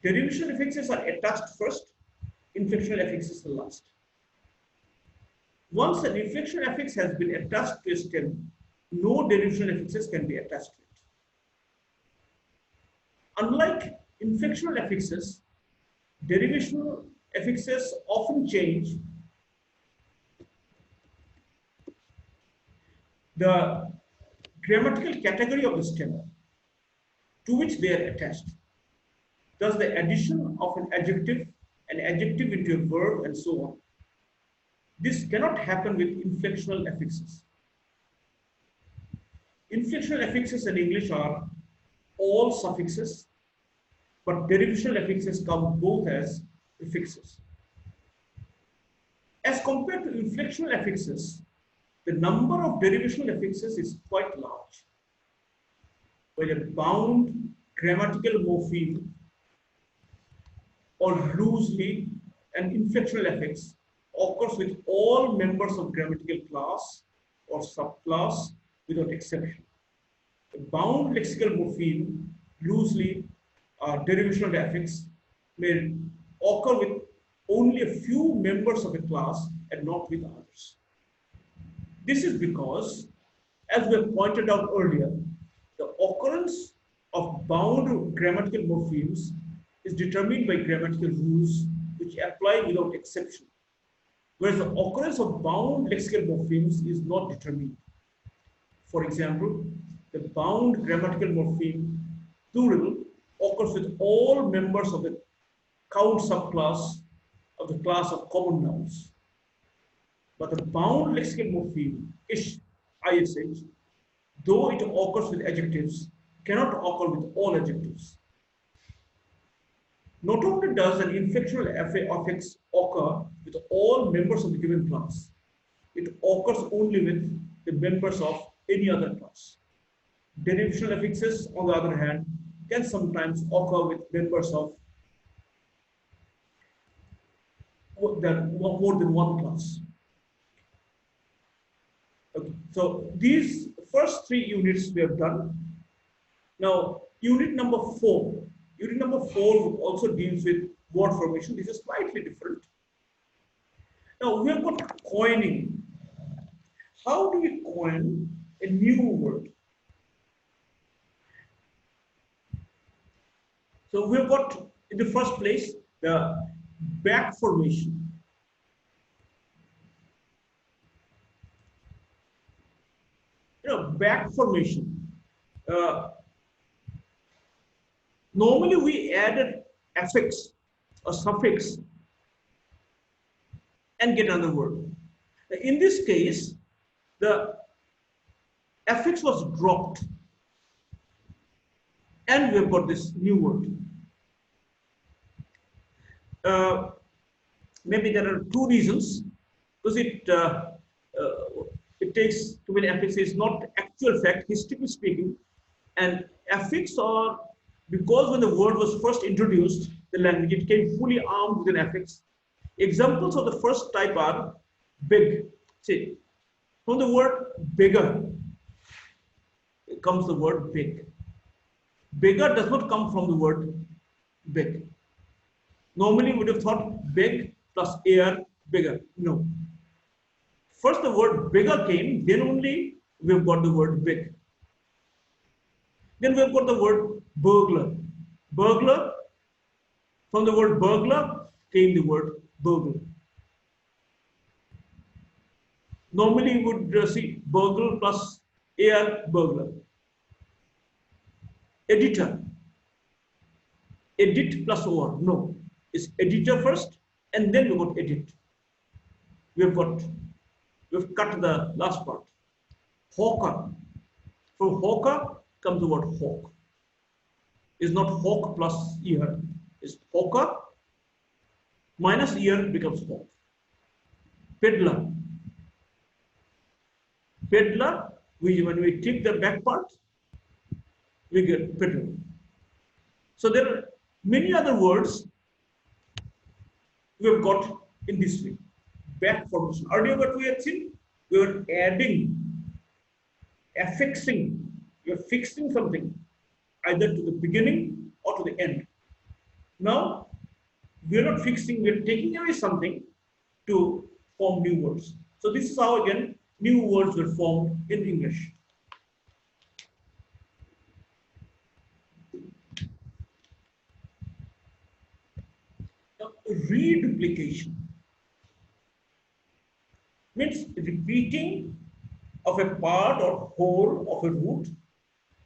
derivational affixes are attached first, inflectional affixes are last. Once an inflection affix has been attached to a stem, no derivational affixes can be attached to it. Unlike inflectional affixes, derivational affixes often change the grammatical category of the stem to which they are attached. Thus, the addition of an adjective into a verb, and so on. This cannot happen with inflectional affixes. Inflectional affixes in English are all suffixes, but derivational affixes come both as prefixes. As compared to inflectional affixes, the number of derivational affixes is quite large, while a bound grammatical morpheme or loosely an inflectional affix occurs with all members of grammatical class or subclass without exception. A bound lexical morpheme, loosely derivational affix, may occur with only a few members of a class and not with others. This is because, as we have pointed out earlier, the occurrence of bound grammatical morphemes is determined by grammatical rules which apply without exception, whereas the occurrence of bound lexical morphemes is not determined. For example, the bound grammatical morpheme plural occurs with all members of the count subclass of the class of common nouns. But the bound lexical morpheme ish, though it occurs with adjectives, cannot occur with all adjectives. Not only does an inflectional affix occur with all members of the given class, it occurs only with the members of any other class. Derivational affixes, on the other hand, can sometimes occur with members of more than one class. Okay. So these first three units we have done. Now, unit number 4. Unit number 4 also deals with word formation. This is slightly different. Now, we have got coining. How do we coin a new word? So we have got, in the first place, the back formation. Back formation. Normally we add an affix, a suffix, and get another word. In this case, the affix was dropped, and we have got this new word. Maybe there are two reasons, because it takes too many affixes, not actual fact, historically speaking, and affix are, because when the word was first introduced, the language, it came fully armed with an affix. Examples of the first type are big. See, from the word bigger comes the word big. Bigger does not come from the word big. Normally we would have thought big plus air, bigger. No. First the word bigger came, then only we've got the word big. Then we've got the word burglar. Burglar, from the word burglar came the word burglar. Normally we would see burglar plus air, burglar. Editor. Edit plus or. No. It's editor first, and then we got edit. We've cut the last part. Hawker. From hawker comes the word hawk. It's not hawk plus ear. It's hawker minus ear becomes hawk. Peddler. Peddler, when we take the back part, we get peddler. So there are many other words we have got in this way. Back formation. Earlier what we had seen, we were adding, affixing, we are fixing something either to the beginning or to the end. Now, we are not fixing, we are taking away something to form new words. So this is how, again, new words were formed in English. Reduplication means repeating of a part or whole of a root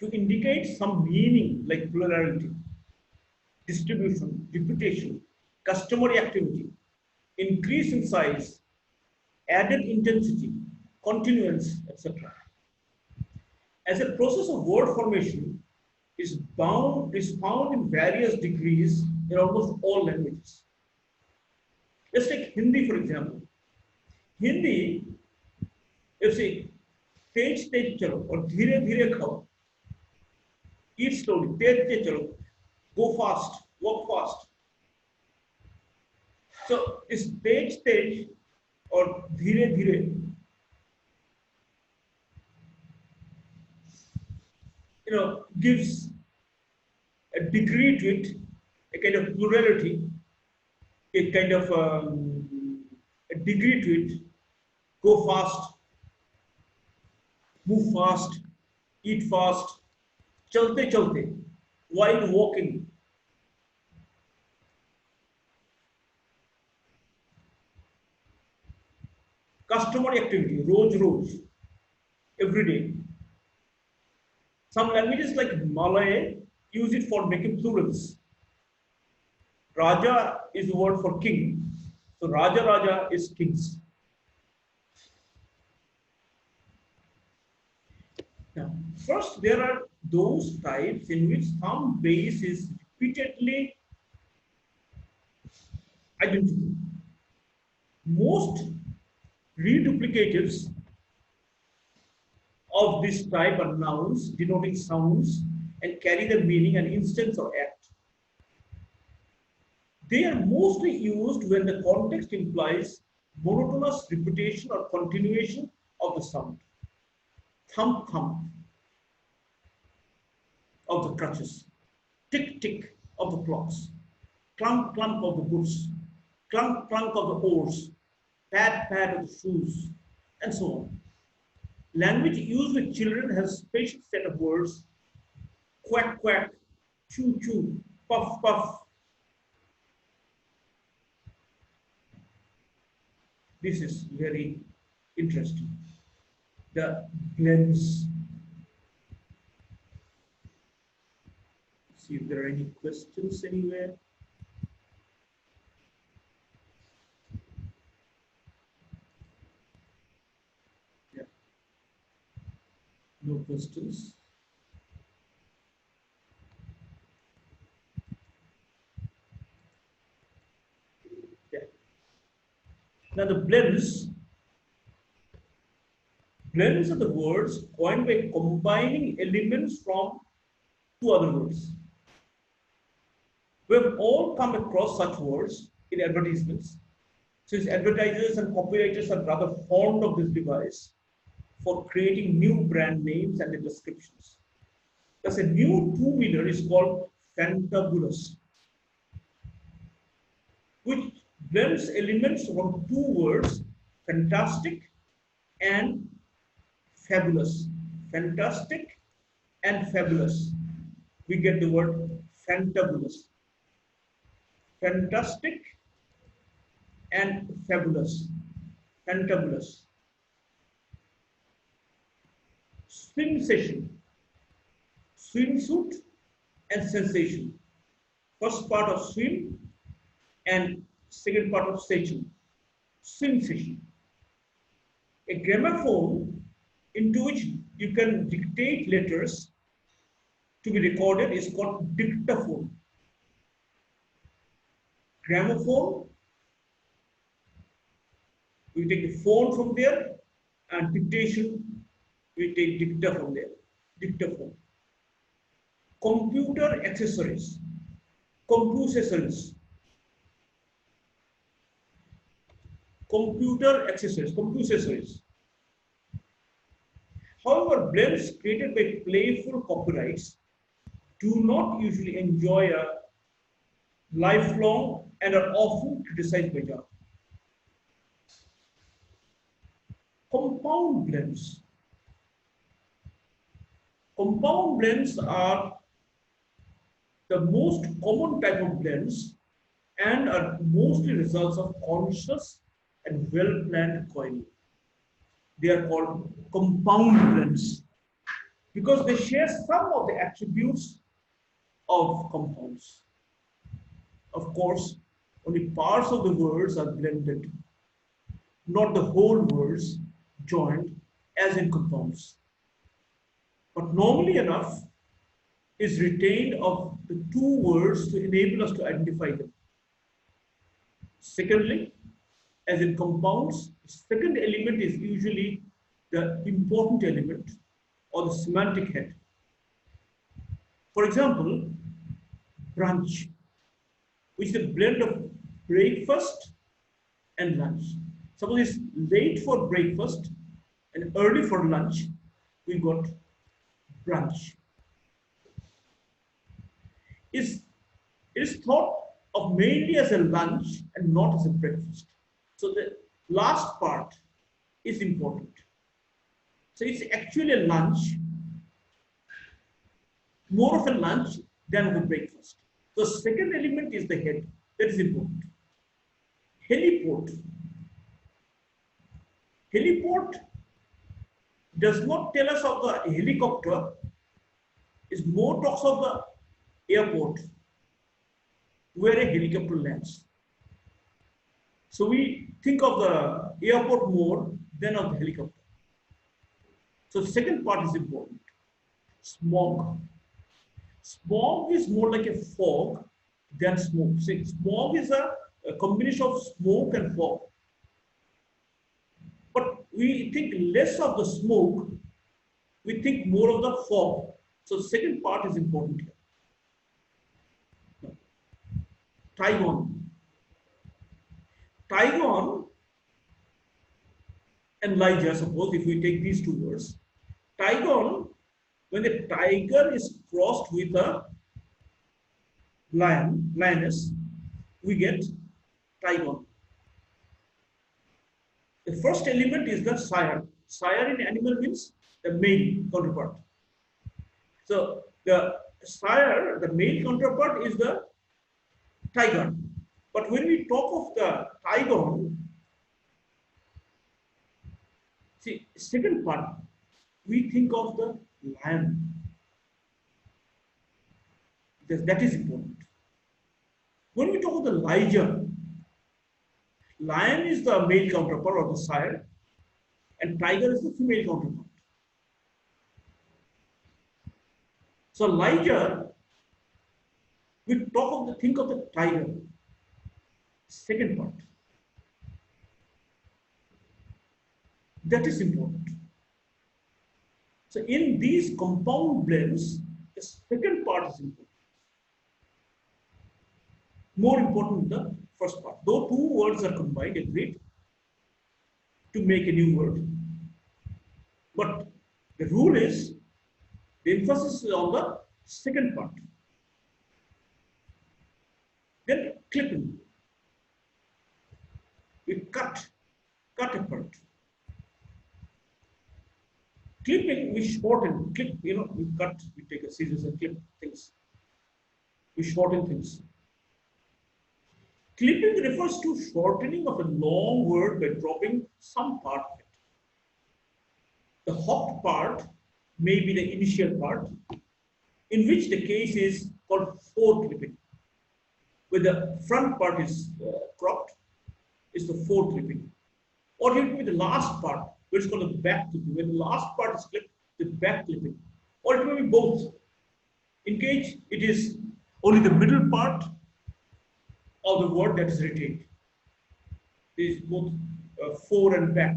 to indicate some meaning like plurality, distribution, reputation, customary activity, increase in size, added intensity, continuance, etc. As a process of word formation is found in various degrees in almost all languages. Let's take Hindi for example. Hindi, if say तेज तेज चलो और धीरे धीरे खाओ, eat slowly, तेज तेज चलो, go fast, walk fast. So this तेज तेज और धीरे धीरे, gives a degree to it, a kind of plurality, a kind of a degree to it. Go fast, move fast, eat fast, chalte chalte, while walking. Customary activity, roz, every day. Some languages like Malay use it for making plurals. Raja is the word for king. So Raja is kings. Now, first there are those types in which some base is repeatedly identical. Most reduplicatives of this type are nouns denoting sounds and carry the meaning an instance or act. They are mostly used when the context implies monotonous repetition or continuation of the sound. Thump thump of the crutches, tick tick of the clocks, clunk clunk of the boots, clunk clunk of the oars, pad pad of the shoes, and so on. Language used with children has a special set of words: quack quack, chew chew, puff puff. This is very interesting. The blends. See if there are any questions anywhere. Yeah. No questions. Yeah. Now the blends. Blends are the words coined by combining elements from two other words. We have all come across such words in advertisements, since advertisers and copywriters are rather fond of this device for creating new brand names and their descriptions. Thus, a new two-wheeler is called fantabulous, which blends elements from two words, fantastic and fabulous. Fantastic and fabulous. We get the word fantabulous. Fantastic and fabulous. Fantabulous. Swim session. Swimsuit and sensation. First part of swim and second part of session. Swim session. A gramophone into which you can dictate letters to be recorded is called dictaphone. Gramophone, we take the phone from there, and dictation, we take dicta from there. Dictaphone. Computer accessories. Compusaccessories. Computer accessories. Compusaccessories. However, blends created by playful copyrights do not usually enjoy a lifelong and are often criticized by Java. Compound blends. Compound blends are the most common type of blends and are mostly results of conscious and well-planned coining. They are called compound blends because they share some of the attributes of compounds. Of course, only parts of the words are blended, not the whole words joined as in compounds. But normally enough is retained of the two words to enable us to identify them. Secondly, as in compounds, the second element is usually the important element or the semantic head. For example, brunch, which is a blend of breakfast and lunch. Suppose it's late for breakfast and early for lunch, we got brunch. It is thought of mainly as a lunch and not as a breakfast. So the last part is important. So it's actually a lunch, more of a lunch than of a breakfast. The second element is the head. That is important. Heliport. Heliport does not tell us of the helicopter, it more talks of the airport where a helicopter lands. So we think of the airport more than of the helicopter. So the second part is important. Smog. Smog is more like a fog than smoke. See, smog is a combination of smoke and fog. But we think less of the smoke, we think more of the fog. So the second part is important here. Tigon. Tigon and Elijah, suppose if we take these two words. Tigon, when the tiger is crossed with a lioness, we get tigon. The first element is the sire. Sire in animal means the male counterpart. So the sire, the male counterpart is the tiger. But when we talk of the tigon, see, second part, we think of the lion. That is important. When we talk of the Elijah, lion is the male counterpart or the sire, and tiger is the female counterpart. So Elijah, we think of the tiger. Second part. That is important. So in these compound blends, the second part is important. More important than the first part. Though two words are combined, agreed, to make a new word. But the rule is, the emphasis is on the second part. Then clipping. We cut a part. Clipping, we shorten, clip, we cut, we take a scissors and clip things. We shorten things. Clipping refers to shortening of a long word by dropping some part of it. The hopped part may be the initial part, in which the case is called foreclipping. Where the front part is cropped, is the foreclipping. Or it may be the last part, which is called the back clipping. When the last part is clipped, the back clipping. Or it may be both. In case it is only the middle part of the word that is retained. It is both fore and back.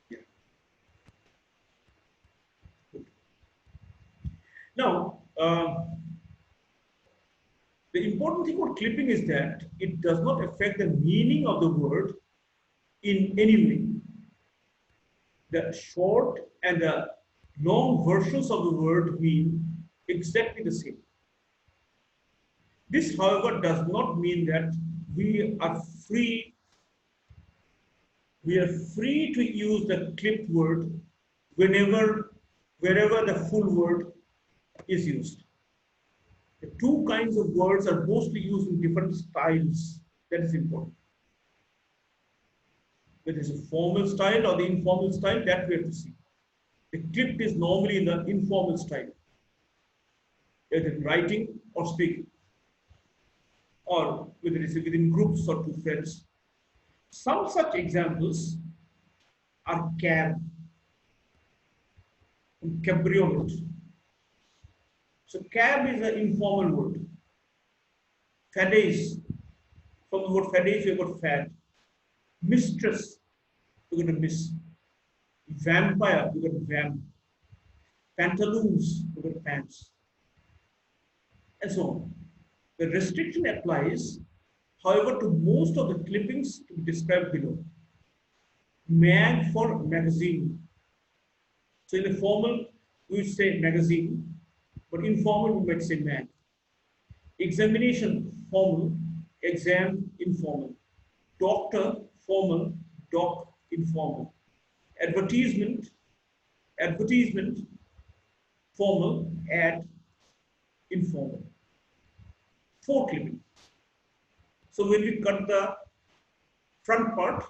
Yeah. Good. Now, the important thing about clipping is that it does not affect the meaning of the word in any way. The short and the long versions of the word mean exactly the same. This, however, does not mean that we are free We are free to use the clipped word whenever, wherever the full word is used. The two kinds of words are mostly used in different styles. That is important. Whether it's a formal style or the informal style, that we have to see. The clipped is normally in the informal style, either in writing or speaking, or whether it's within groups or two friends. Some such examples are cab and cabriolet. So cab is an informal word. Fadage, from the word fadage, we got fad. Mistress, we got a miss. Vampire, we got vamp. Pantaloons, we got pants. And so on. The restriction applies, however, to most of the clippings to be described below. Mag for magazine. So in the formal, we would say magazine, but informal, we might say mag. Examination, formal. Exam, informal. Doctor, formal. Doc, informal. Advertisement, advertisement, formal. Ad, informal. Foreclipping. So when we cut the front part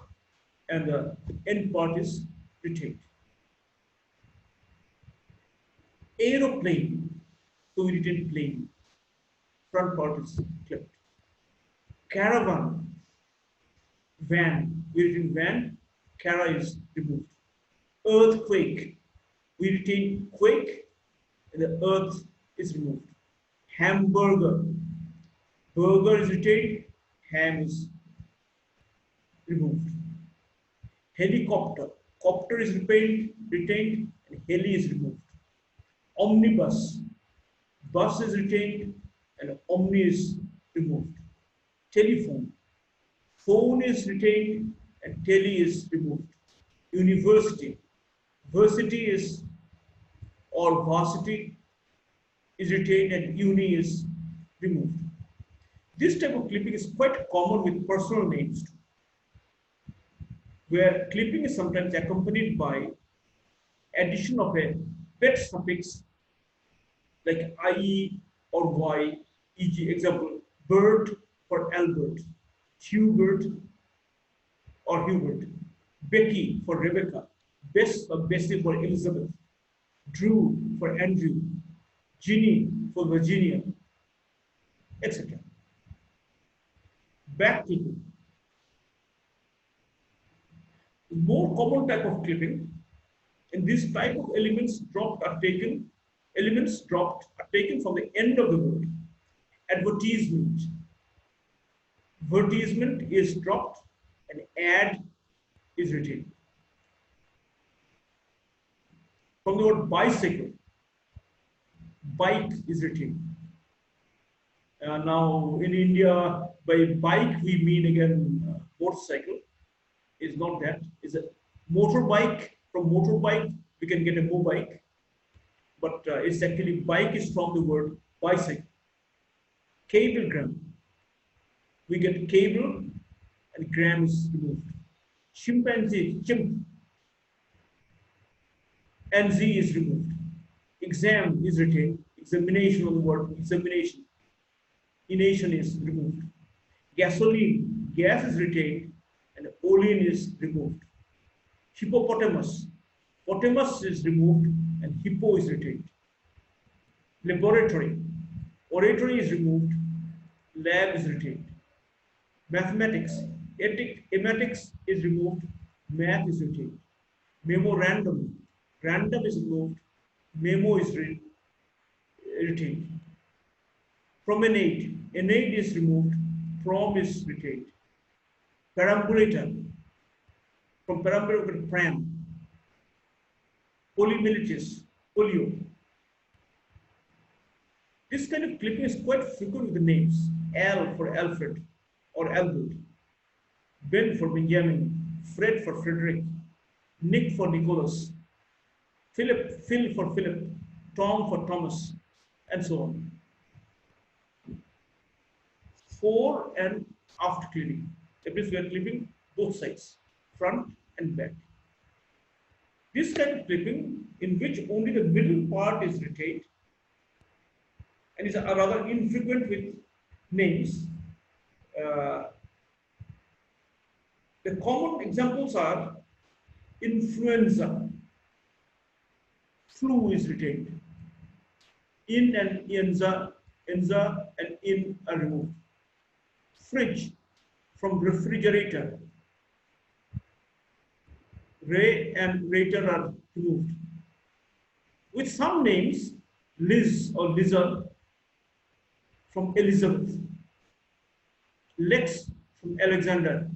and the end part is retained. Aeroplane, so we retain plane. Front part is clipped. Caravan, van, we retain van. Cara is removed. Earthquake, we retain quake, and the earth is removed. Hamburger, burger is retained, ham is removed. Helicopter, copter is retained, and heli is removed. Omnibus, bus is retained, and omni is removed. Telephone, phone is retained, and tele is removed. University, varsity is or varsity is retained, and uni is removed. This type of clipping is quite common with personal names, where clipping is sometimes accompanied by addition of a pet suffix like IE or Y, e.g. example, Bert for Albert, Hubert or Hubert, Becky for Rebecca, Bess or Bessie for Elizabeth, Drew for Andrew, Ginny for Virginia, etc. Backclipping. The more common type of clipping, in this type of elements dropped are taken from the end of the word. Advertisement. Advertisement is dropped and ad is retained. From the word bicycle, bike is retained. Now in India, by bike we mean again motorcycle. Is not that. Is a motorbike. From motorbike we can get a mobike, but it's actually bike is from the word bicycle. Cablegram. We get cable and gram is removed. Chimpanzee, chimp. And Z is removed. Exam is retained. Examination of the word examination. Ination is removed. Gasoline, gas is retained, and olein is removed. Hippopotamus, potamus is removed, and hippo is retained. Laboratory, oratory is removed, lab is retained. Mathematics, emetics is removed, math is retained. Memorandum, random is removed, memo is retained. Promenade, innate is removed, prom is retained. Perambulator, from perambulator to pram. Polymelitis, polio. This kind of clipping is quite frequent with the names. Al for Alfred or Albert. Ben for Benjamin. Fred for Frederick. Nick for Nicholas. Phil for Philip. Tom for Thomas. And so on. Fore and after clipping. That means we are clipping both sides, front and back. This kind of clipping, in which only the middle part is retained and is rather infrequent with names. The common examples are influenza, flu is retained, in and enza and in are removed. Fridge from refrigerator, ray and rater are removed. With some names, Liz or Lizard from Elizabeth, Lex from Alexander,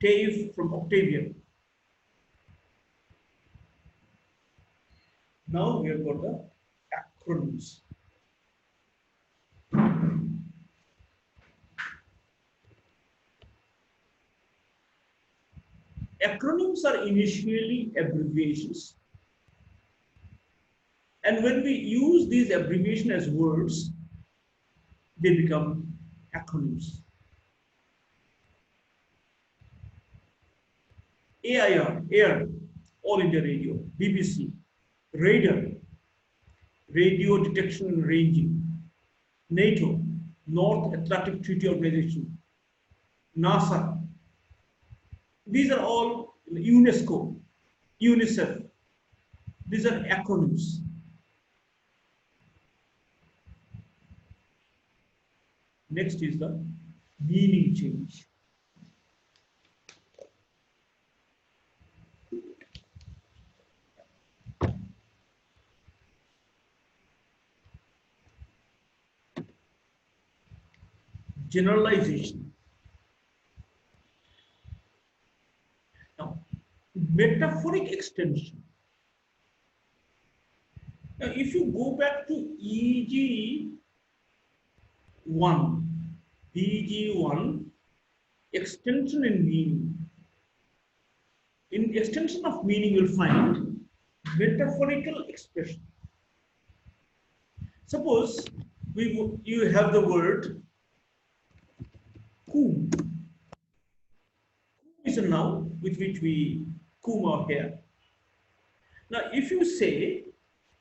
Tave from Octavian. Now we have got the acronyms. Acronyms are initially abbreviations, and when we use these abbreviations as words, they become acronyms. AIR, AIR, All India Radio, BBC, Radar, Radio Detection and Ranging, NATO, North Atlantic Treaty Organization, NASA. These are all UNESCO, UNICEF. These are acronyms. Next is the meaning change. Generalization. Now, metaphoric extension. Now, if you go back to EG1, BG1, extension in meaning. In extension of meaning, you'll find metaphorical expression. Suppose you have the word comb. Comb is a noun with which we comb our hair. Now, if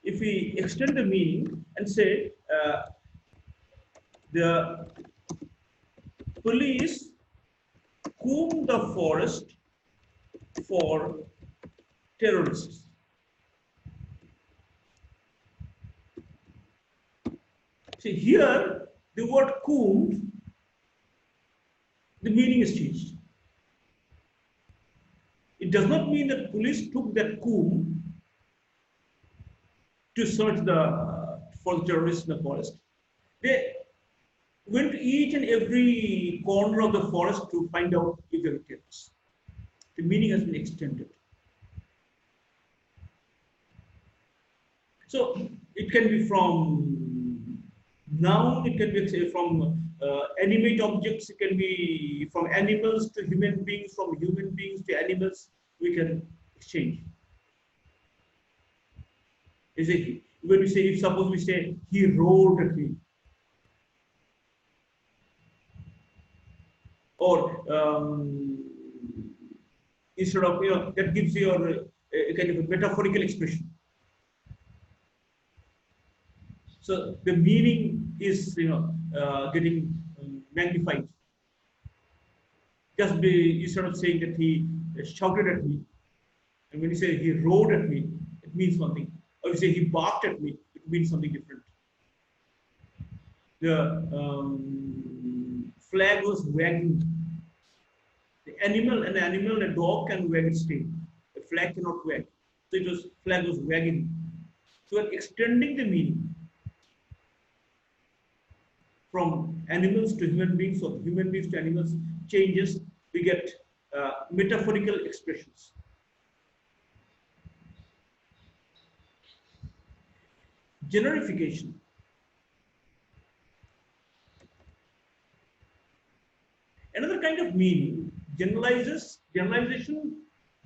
we extend the meaning and say the police comb the forest for terrorists. See here, the word combed, the meaning is changed. It does not mean that police took that comb to search for the terrorists in the forest. They went to each and every corner of the forest to find out if there were terrorists. The meaning has been extended. So it can be from noun, it can be from animate objects, it can be from animals to human beings, from human beings to animals, we can exchange. When we say, suppose we say, he roared at me. Or instead of, that gives you a kind of a metaphorical expression. So the meaning is, getting magnified. Just instead of saying that he shouted at me, and when you say he roared at me, it means one thing. Or you say he barked at me, it means something different. The flag was wagging. An animal, a dog can wag its tail. A flag cannot wag. So flag was wagging. So we're extending the meaning from animals to human beings, or human beings to animals changes. We get metaphorical expressions. Generification. Another kind of meaning, generalization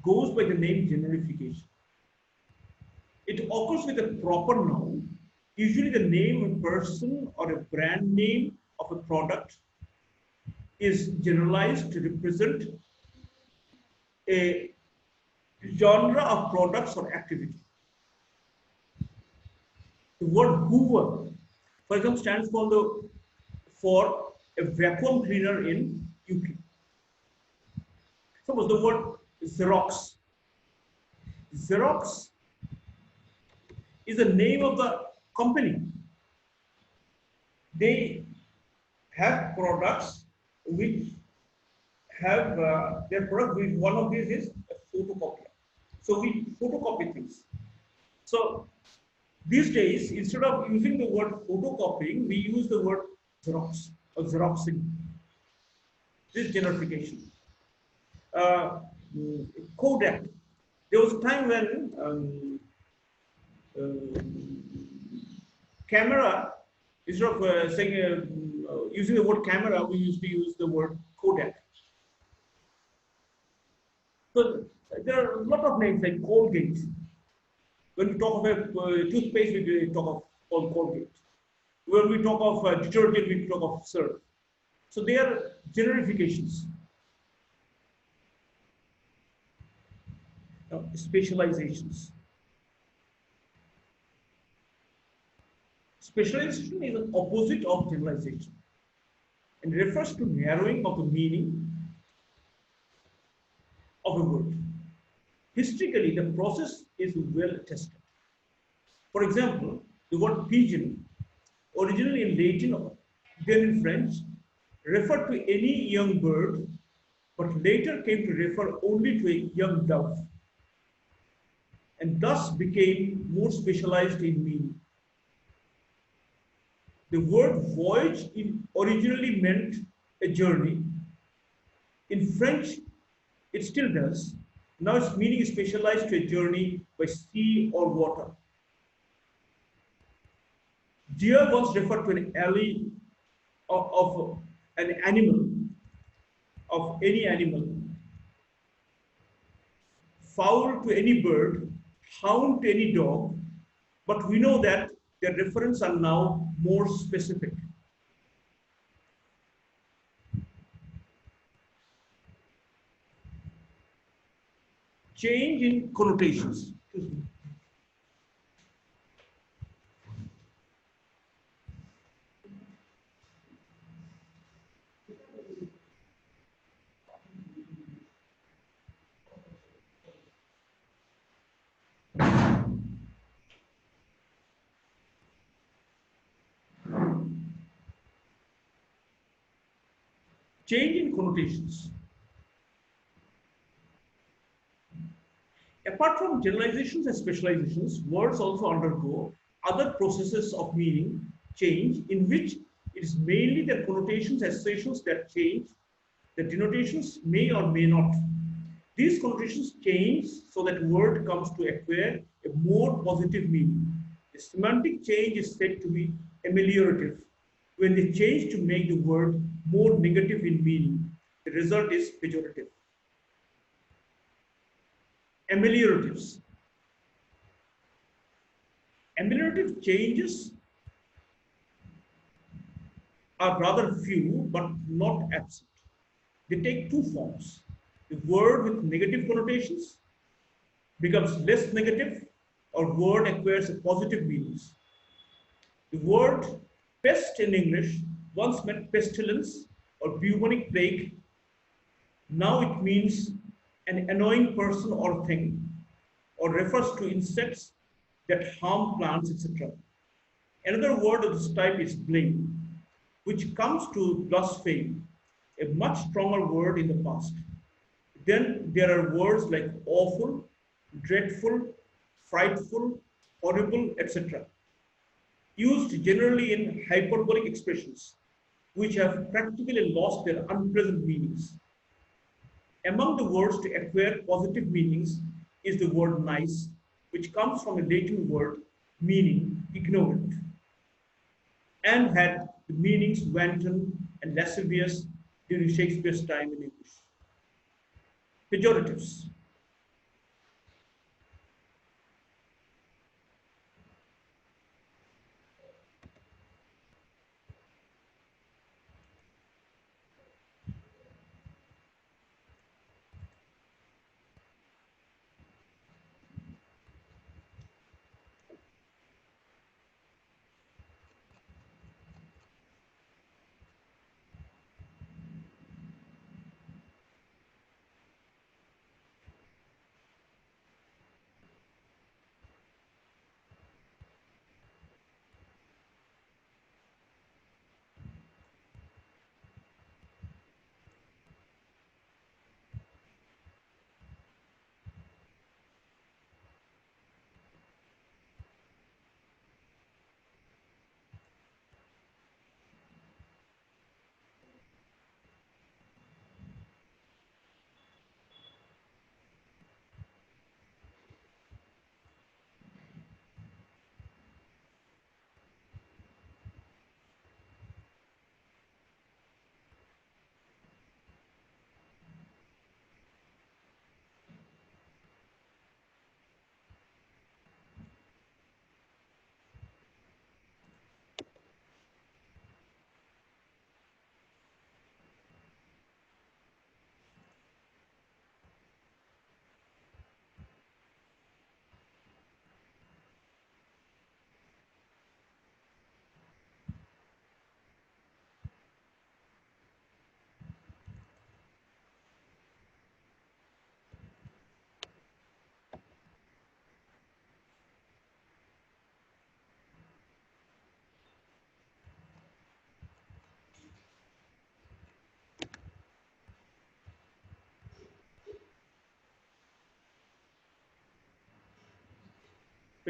goes by the name generification. It occurs with a proper noun, usually the name of a person or a brand name of a product is generalized to represent a genre of products or activity. The word Hoover, for example, stands for a vacuum cleaner in UK. Suppose the word Xerox. Xerox is the name of the company. They have products which have their product. One of these is a photocopier. So we photocopy things. So these days, instead of using the word photocopying, we use the word Xerox or Xeroxing. This is generification. Uh, Kodak. There was a time when camera, instead of using the word camera, we used to use the word Kodak. So there are a lot of names like Colgate. When we talk of toothpaste, we talk of Colgate. When we talk of detergent, we talk of surf. So they are generifications. Now, specializations. Specialization is the opposite of generalization and refers to narrowing of the meaning of a word. Historically, the process is well tested. For example, the word pigeon, originally in Latin, then in French, referred to any young bird, but later came to refer only to a young dove, and thus became more specialized in meaning. The word voyage originally meant a journey. In French, it still does. Now its meaning is specialized to a journey by sea or water. Deer once referred to an alley of an animal, of any animal. Fowl to any bird, hound to any dog, but we know that their references are now more specific. Change in connotations. Change in connotations. Apart from generalizations and specializations, words also undergo other processes of meaning change in which it is mainly their connotations, associations that change. The denotations may or may not. These connotations change so that word comes to acquire a more positive meaning. The semantic change is said to be ameliorative. When they change to make the word more negative in meaning, the result is pejorative. Amelioratives. Ameliorative changes are rather few but not absent. They take two forms. The word with negative connotations becomes less negative, or word acquires a positive meanings. The word pest in English once meant pestilence or bubonic plague. Now it means an annoying person or thing, or refers to insects that harm plants, etc. Another word of this type is blame, which comes to blaspheme, a much stronger word in the past. Then there are words like awful, dreadful, frightful, horrible, etc., used generally in hyperbolic expressions, which have practically lost their unpleasant meanings. Among the words to acquire positive meanings is the word nice, which comes from a Latin word meaning ignorant, and had the meanings wanton and lascivious during Shakespeare's time in English. Pejoratives.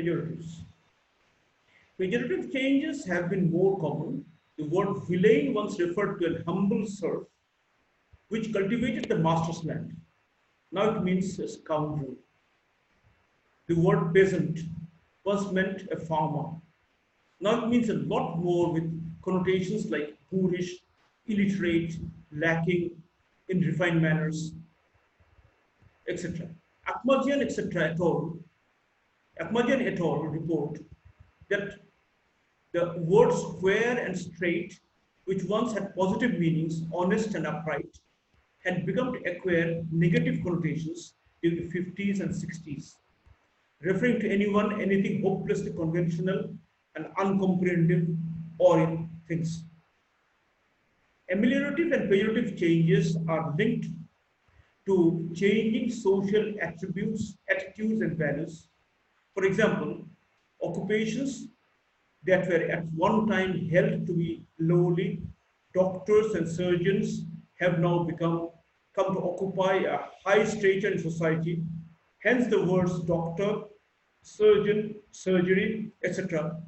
Pejoratives. Pejorative changes have been more common. The word villain once referred to a humble serf which cultivated the master's land. Now it means a scoundrel. The word peasant once meant a farmer. Now it means a lot more with connotations like boorish, illiterate, lacking in refined manners, etc. Akmajian, etc. Akmajian et al. Report that the word square and straight, which once had positive meanings, honest and upright, had become to acquire negative connotations in the 50s and 60s, referring to anyone, anything hopelessly conventional and uncomprehending or in things. Ameliorative and pejorative changes are linked to changing social attributes, attitudes, and values. For example, occupations that were at one time held to be lowly, doctors and surgeons have now come to occupy a high stature in society. Hence, the words doctor, surgeon, surgery, etc.,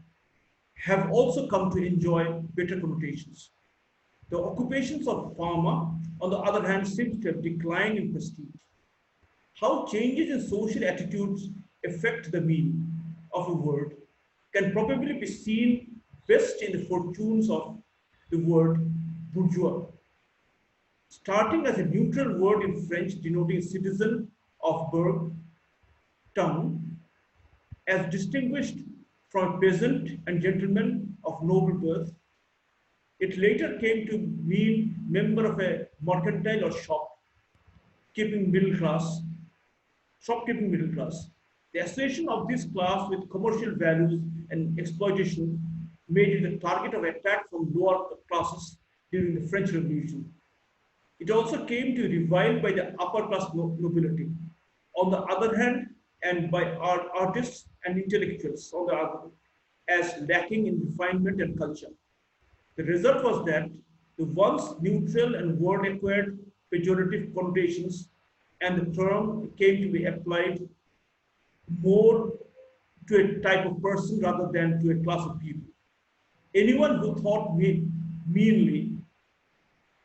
have also come to enjoy better connotations. The occupations of farmer, on the other hand, seem to have declined in prestige. How changes in social attitudes affect the meaning of a word can probably be seen best in the fortunes of the word bourgeois. Starting as a neutral word in French denoting citizen of burgh, town, as distinguished from peasant and gentleman of noble birth, it later came to mean member of a mercantile or keeping middle class, shopkeeping middle class. The association of this class with commercial values and exploitation made it the target of attack from lower classes during the French Revolution. It also came to be reviled by the upper class nobility, on the other hand, and by artists and intellectuals, on the other, as lacking in refinement and culture. The result was that the once neutral and word acquired pejorative connotations, and the term came to be applied more to a type of person rather than to a class of people. Anyone who thought meanly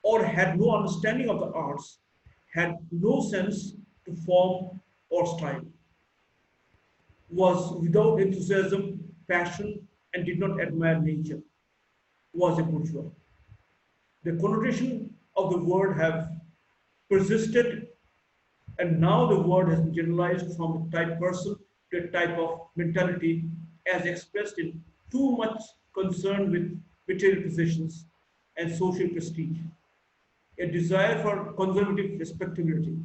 or had no understanding of the arts had no sense to form or style, was without enthusiasm, passion, and did not admire nature, was a bourgeois. The connotation of the word have persisted, and now the word has been generalized from a type person to a type of mentality as expressed in too much concern with material possessions and social prestige, a desire for conservative respectability,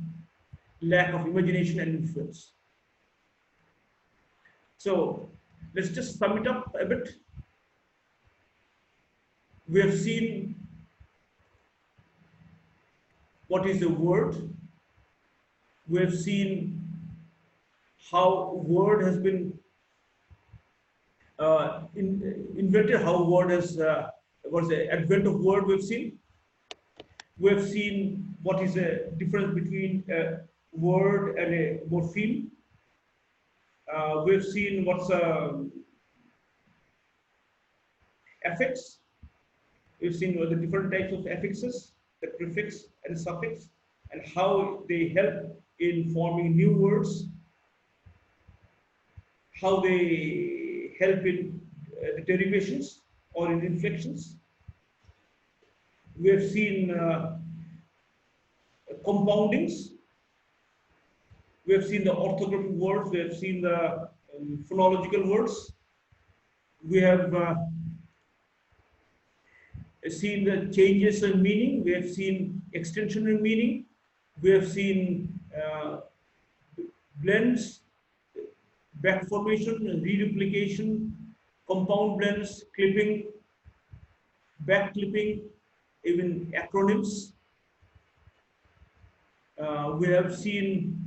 lack of imagination and influence. So let's just sum it up a bit. We have seen what is a word. We have seen how word has been invented, how word has, what is the advent of word we've seen. We have seen what is the difference between a word and a morpheme. We've seen what's affix. We've seen the different types of affixes, the prefix and suffix, and how they help in forming new words, how they help in the derivations or in inflections. We have seen compoundings. We have seen the orthographic words. We have seen the phonological words. We have seen the changes in meaning. We have seen extension in meaning. We have seen blends, back formation, reduplication, compound blends, clipping, back clipping, even acronyms. We have seen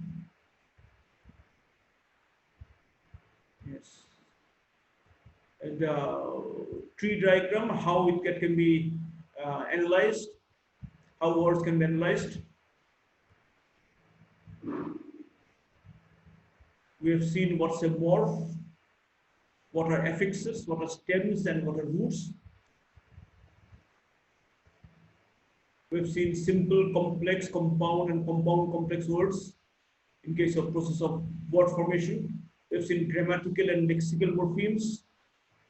the tree diagram, how it can be analyzed, how words can be analyzed. We have seen what's a morph, what are affixes, what are stems, and what are roots. We've seen simple, complex, compound, and compound complex words in case of process of word formation. We've seen grammatical and lexical morphemes.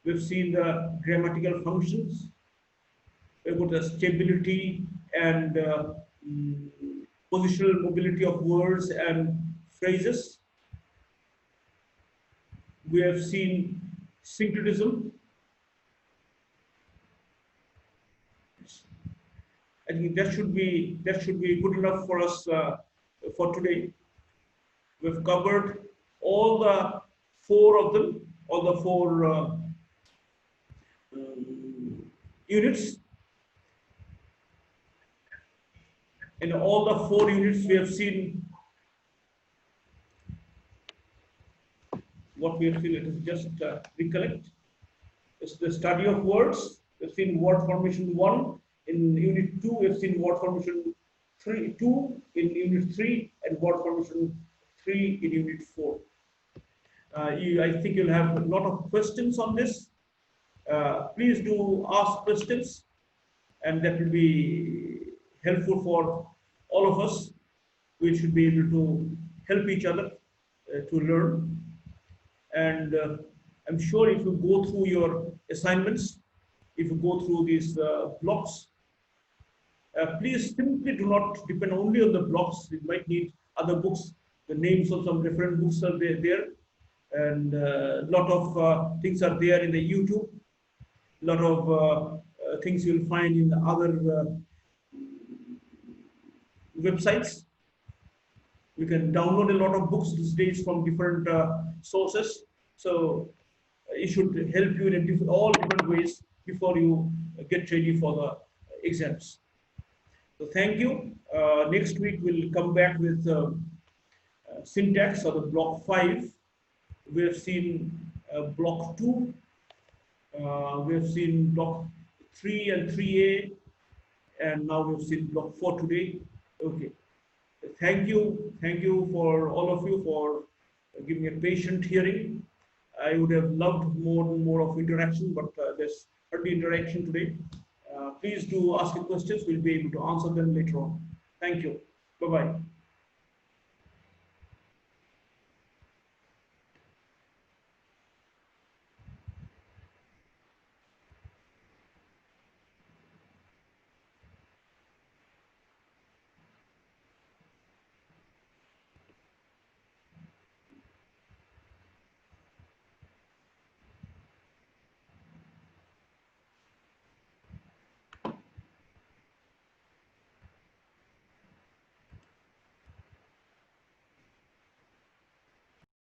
We've seen the grammatical functions. We've got the stability and positional mobility of words and phrases. We have seen syncretism. I think that should be good enough for us for today. We've covered all the four of them, all the four units. In all the four units, we have seen what we have seen. Let us just recollect. It's the study of words. We've seen word formation 1. In unit 2, we've seen word formation 2 in unit 3, and word formation 3 in unit 4. I think you'll have a lot of questions on this. Please do ask questions, and that will be helpful for all of us. We should be able to help each other to learn. And I'm sure if you go through your assignments, if you go through these blocks, please simply do not depend only on the blocks. You might need other books. The names of some different books are there, and a lot of things are there in the YouTube. A lot of things you'll find in other websites. You can download a lot of books these days from different sources. So it should help you in all different ways before you get ready for the exams. So thank you. Next week we'll come back with syntax or the block 5. We have seen block 2. We have seen block 3 and 3A, and now we've seen block 4 today. Okay. Thank you for all of you for giving a patient hearing. I would have loved more and more of interaction, but there's hardly interaction today. Please do ask your questions. We'll be able to answer them later on. Thank you. Bye-bye.